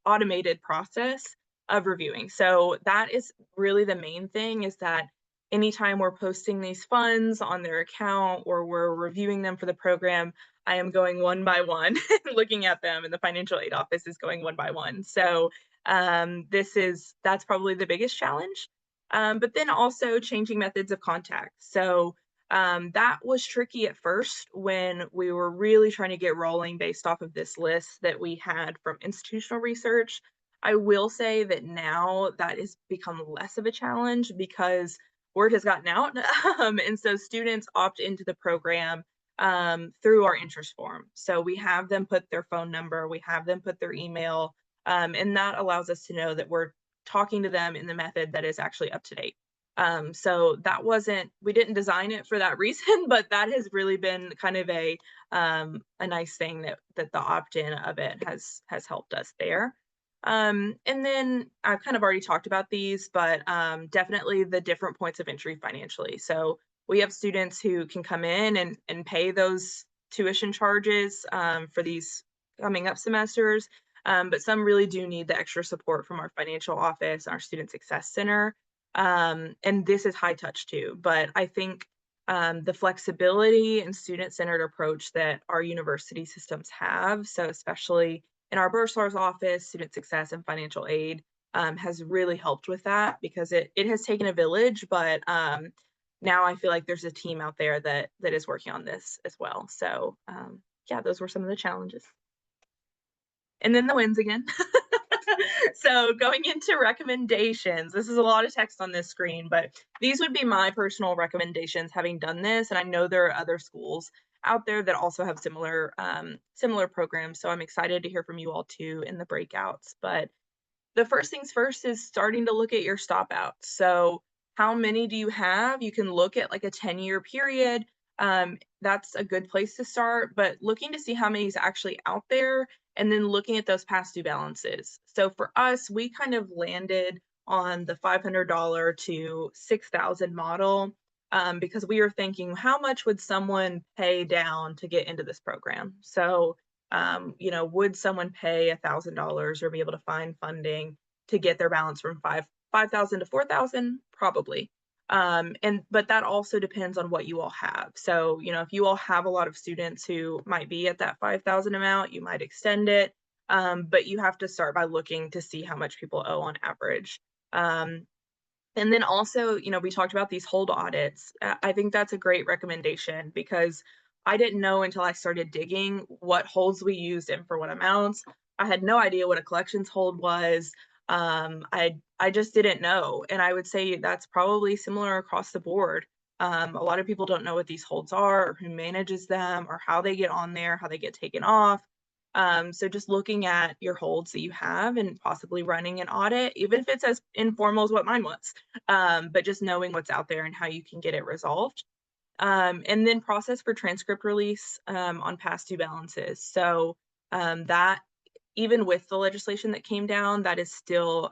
automated process of reviewing. So that is really the main thing, is that anytime we're posting these funds on their account or we're reviewing them for the program, I am going one by one looking at them, and the financial aid office is going one by one. So that's probably the biggest challenge. But then also changing methods of contact. So that was tricky at first when we were really trying to get rolling based off of this list that we had from institutional research. I will say that now that has become less of a challenge because word has gotten out. And so students opt into the program through our interest form. So we have them put their phone number, we have them put their email, and that allows us to know that we're talking to them in the method that is actually up to date. So that we didn't design it for that reason, but that has really been kind of a nice thing that the opt-in of it has helped us there. And then I've kind of already talked about these, but definitely the different points of entry financially. So we have students who can come in and pay those tuition charges for these coming up semesters, but some really do need the extra support from our financial office, our Student Success Center. And this is high touch too, but I think the flexibility and student-centered approach that our university systems have, so especially in our bursar's office, student success and financial aid, has really helped with that, because it has taken a village, but now I feel like there's a team out there that is working on this as well. So yeah, those were some of the challenges. And then the wins again. So going into recommendations, this is a lot of text on this screen, but these would be my personal recommendations having done this. And I know there are other schools out there that also have similar programs. So I'm excited to hear from you all too in the breakouts. But the first things first is starting to look at your stop outs. So how many do you have? You can look at like a 10-year period. That's a good place to start, but looking to see how many is actually out there and then looking at those past due balances. So for us, we kind of landed on the $500 to $6,000 model because we were thinking, how much would someone pay down to get into this program? So would someone pay $1,000 or be able to find funding to get their balance from 5,000 to 4,000? Probably. But that also depends on what you all have. So, if you all have a lot of students who might be at that 5,000 amount, you might extend it. But you have to start by looking to see how much people owe on average. And then also, we talked about these hold audits. I think that's a great recommendation because I didn't know until I started digging what holds we used and for what amounts. I had no idea what a collections hold was. I just didn't know. And I would say that's probably similar across the board. A lot of people don't know what these holds are or who manages them or how they get on there, how they get taken off. So just looking at your holds that you have and possibly running an audit, even if it's as informal as what mine was, but just knowing what's out there and how you can get it resolved. And then process for transcript release on past due balances. So that, even with the legislation that came down, that is still,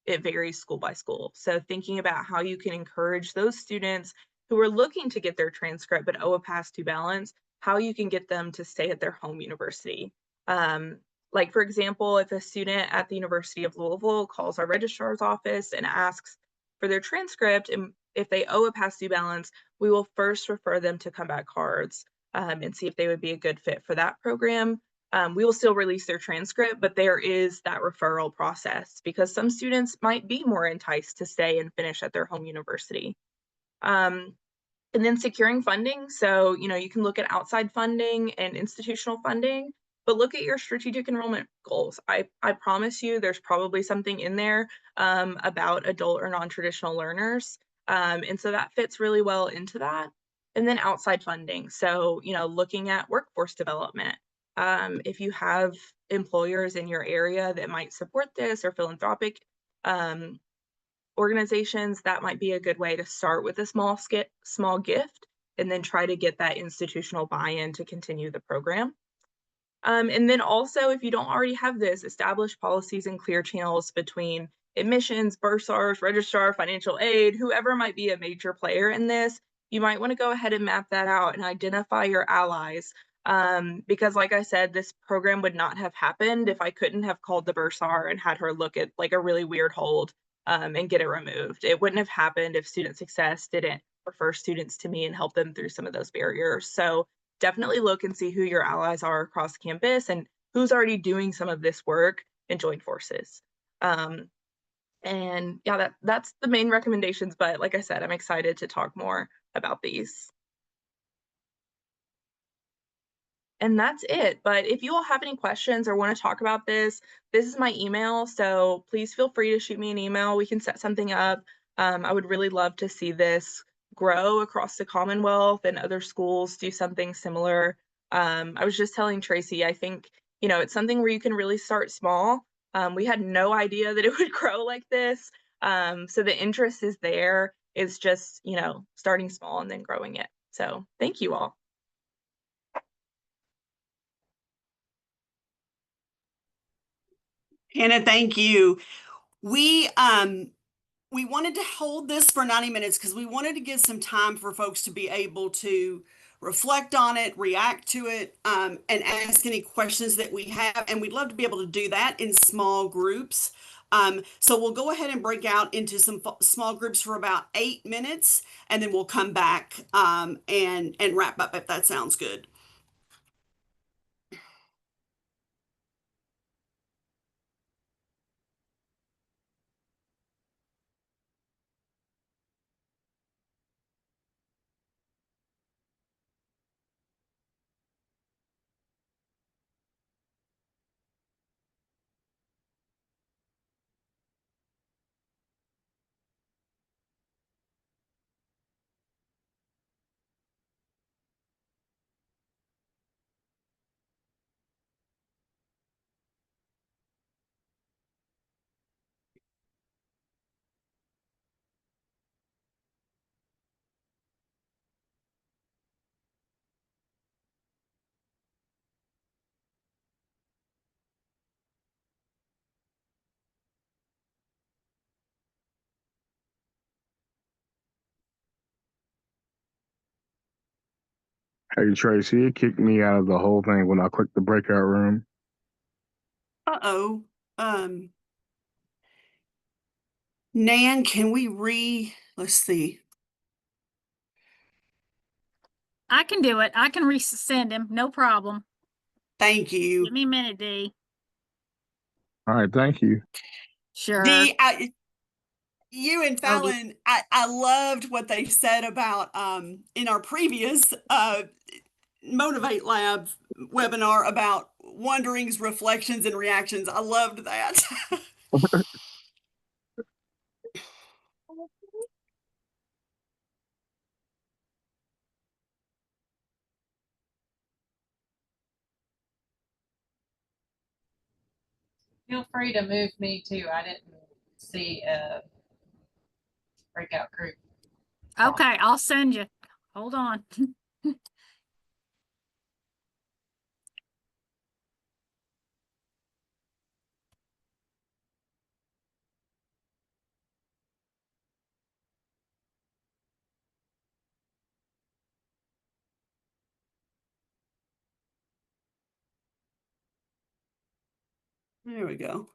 it varies school by school. So thinking about how you can encourage those students who are looking to get their transcript but owe a past due balance, how you can get them to stay at their home university. Like for example, if a student at the University of Louisville calls our registrar's office and asks for their transcript, and if they owe a past due balance, we will first refer them to Comeback Cards and see if they would be a good fit for that program. We will still release their transcript, but there is that referral process because some students might be more enticed to stay and finish at their home university. And then securing funding. So, you can look at outside funding and institutional funding, but look at your strategic enrollment goals. I promise you there's probably something in there about adult or non-traditional learners. And so that fits really well into that. And then outside funding. So, looking at workforce development. If you have employers in your area that might support this or philanthropic organizations, that might be a good way to start with a small gift and then try to get that institutional buy-in to continue the program. And then also, if you don't already have this, establish policies and clear channels between admissions, bursars, registrar, financial aid, whoever might be a major player in this. You might want to go ahead and map that out and identify your allies. Because like I said, this program would not have happened if I couldn't have called the bursar and had her look at like a really weird hold and get it removed. It wouldn't have happened if Student Success didn't refer students to me and help them through some of those barriers. So definitely look and see who your allies are across campus and who's already doing some of this work and join forces. And yeah, that's the main recommendations. But like I said, I'm excited to talk more about these. And that's it. But if you all have any questions or want to talk about this is my email. So please feel free to shoot me an email. We can set something up. I would really love to see this grow across the Commonwealth and other schools do something similar. I was just telling Tracy, I think, it's something where you can really start small. We had no idea that it would grow like this. So the interest is there. It's just, starting small and then growing it. So thank you all. Hannah, thank you. We wanted to hold this for 90 minutes because we wanted to give some time for folks to be able to reflect on it, react to it, and ask any questions that we have. And we'd love to be able to do that in small groups. So we'll go ahead and break out into some small groups for about 8 minutes, and then we'll come back and wrap up if that sounds good. Hey Tracy, it kicked me out of the whole thing when I clicked the breakout room. Uh-oh. Nan, can we let's see. I can do it. I can resend him. No problem. Thank you. Give me a minute, D. All right, thank you. Sure. Dee, you and Oh, yeah. Fallon, I loved what they said about in our previous Motivate Lab webinar about wonderings, reflections, and reactions. I loved that. Feel free to move me too. I didn't see a breakout group. Okay, I'll send you. Hold on. There we go.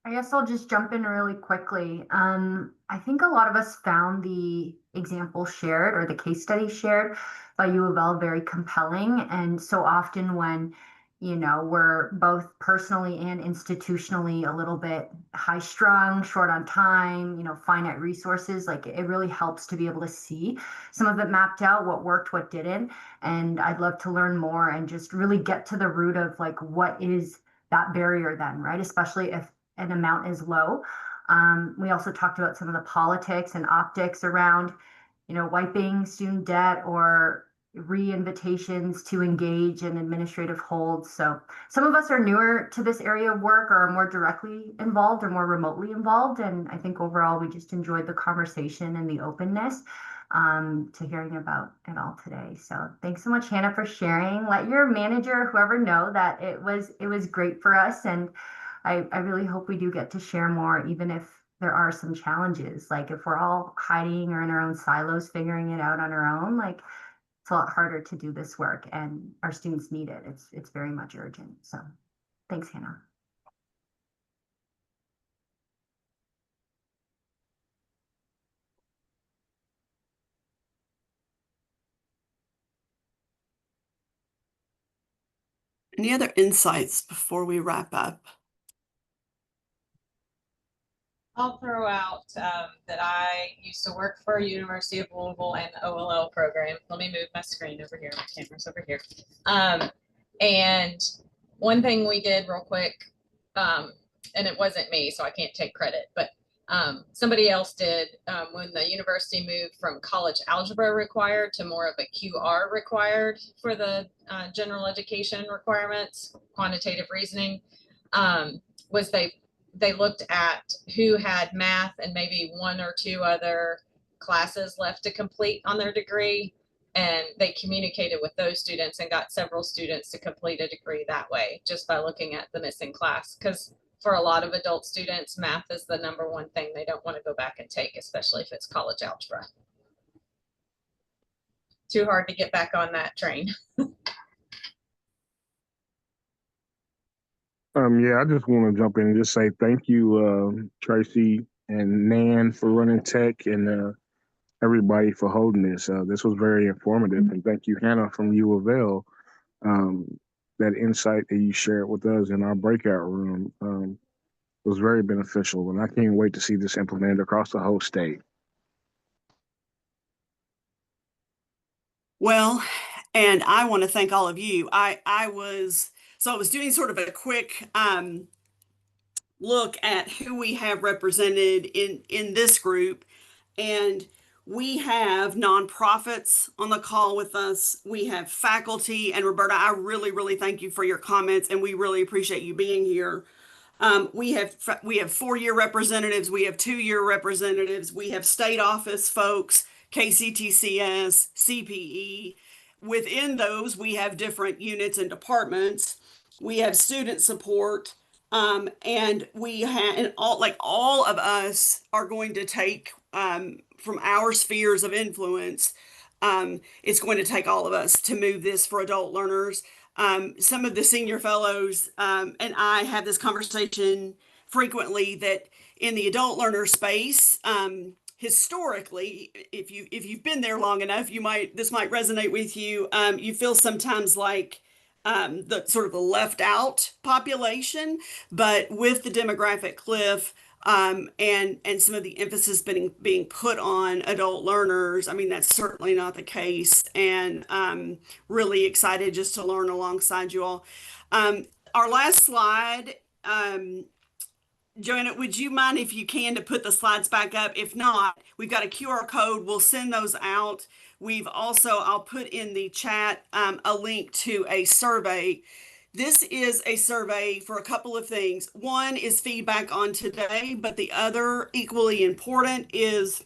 I guess I'll just jump in really quickly. I think a lot of us found the example shared or the case study shared by U of L very compelling. And so often when, we're both personally and institutionally a little bit high strung, short on time, finite resources, like it really helps to be able to see some of it mapped out, what worked, what didn't. And I'd love to learn more and just really get to the root of like, what is that barrier then, right? Especially if an amount is low. We also talked about some of the politics and optics around, wiping student debt or re-invitations to engage in administrative holds. So some of us are newer to this area of work or are more directly involved or more remotely involved. And I think overall, we just enjoyed the conversation and the openness to hearing about it all today. So thanks so much, Hannah, for sharing. Let your manager, whoever, know that it was great for us. And I really hope we do get to share more, even if there are some challenges. Like if we're all hiding or in our own silos, figuring it out on our own, like it's a lot harder to do this work and our students need it. It's very much urgent. So thanks, Hannah. Any other insights before we wrap up? I'll throw out that I used to work for University of Louisville and the OLL program. Let me move my screen over here. My camera's over here. And one thing we did real quick, and it wasn't me, so I can't take credit, but somebody else did when the university moved from college algebra required to more of a QR required for the general education requirements, quantitative reasoning, was they looked at who had math and maybe one or two other classes left to complete on their degree. And they communicated with those students and got several students to complete a degree that way, just by looking at the missing class. Because for a lot of adult students, math is the number one thing they don't want to go back and take, especially if it's college algebra. Too hard to get back on that train. Yeah, I just want to jump in and just say thank you, Tracy and Nan for running tech and everybody for holding this. This was very informative, and thank you, Hannah from U of L. That insight that you shared with us in our breakout room was very beneficial, and I can't wait to see this implemented across the whole state. Well, and I want to thank all of you. I was doing sort of a quick look at who we have represented in this group, and we have nonprofits on the call with us. We have faculty, and Roberta, I really, really thank you for your comments, and we really appreciate you being here. We have 4-year representatives, we have 2-year representatives, we have state office folks, KCTCS, CPE. Within those, we have different units and departments. We have student support, and we have and all of us are going to take from our spheres of influence. It's going to take all of us to move this for adult learners. Some of the senior fellows and I have this conversation frequently that in the adult learner space, historically, if you've been there long enough, this might resonate with you. You feel sometimes like the sort of the left out population, but with the demographic cliff, and some of the emphasis being put on adult learners, I mean, that's certainly not the case. And really excited just to learn alongside you all. Our last slide, Joanna, would you mind if you can to put the slides back up? If not, we've got a QR code. We'll send those out. I'll put in the chat a link to a survey. This is a survey for a couple of things. One is feedback on today, but the other equally important is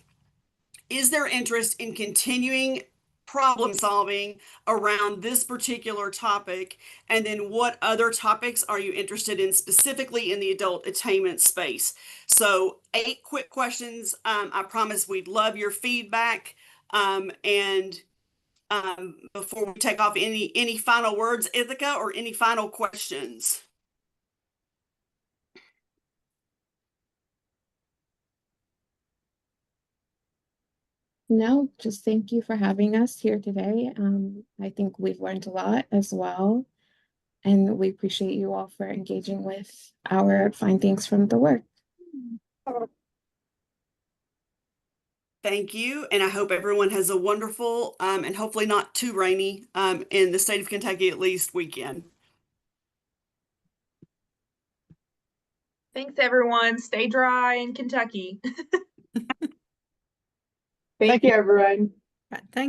there interest in continuing problem solving around this particular topic? And then what other topics are you interested in specifically in the adult attainment space? So 8 quick questions. I promise we'd love your feedback. And before we take off, any final words, Ithaka, or any final questions? No, just thank you for having us here today. I think we've learned a lot as well, and we appreciate you all for engaging with our findings from the work. Thank you, and I hope everyone has a wonderful and hopefully not too rainy in the state of Kentucky at least weekend. Thanks, everyone. Stay dry in Kentucky. Thank you, everyone. Thank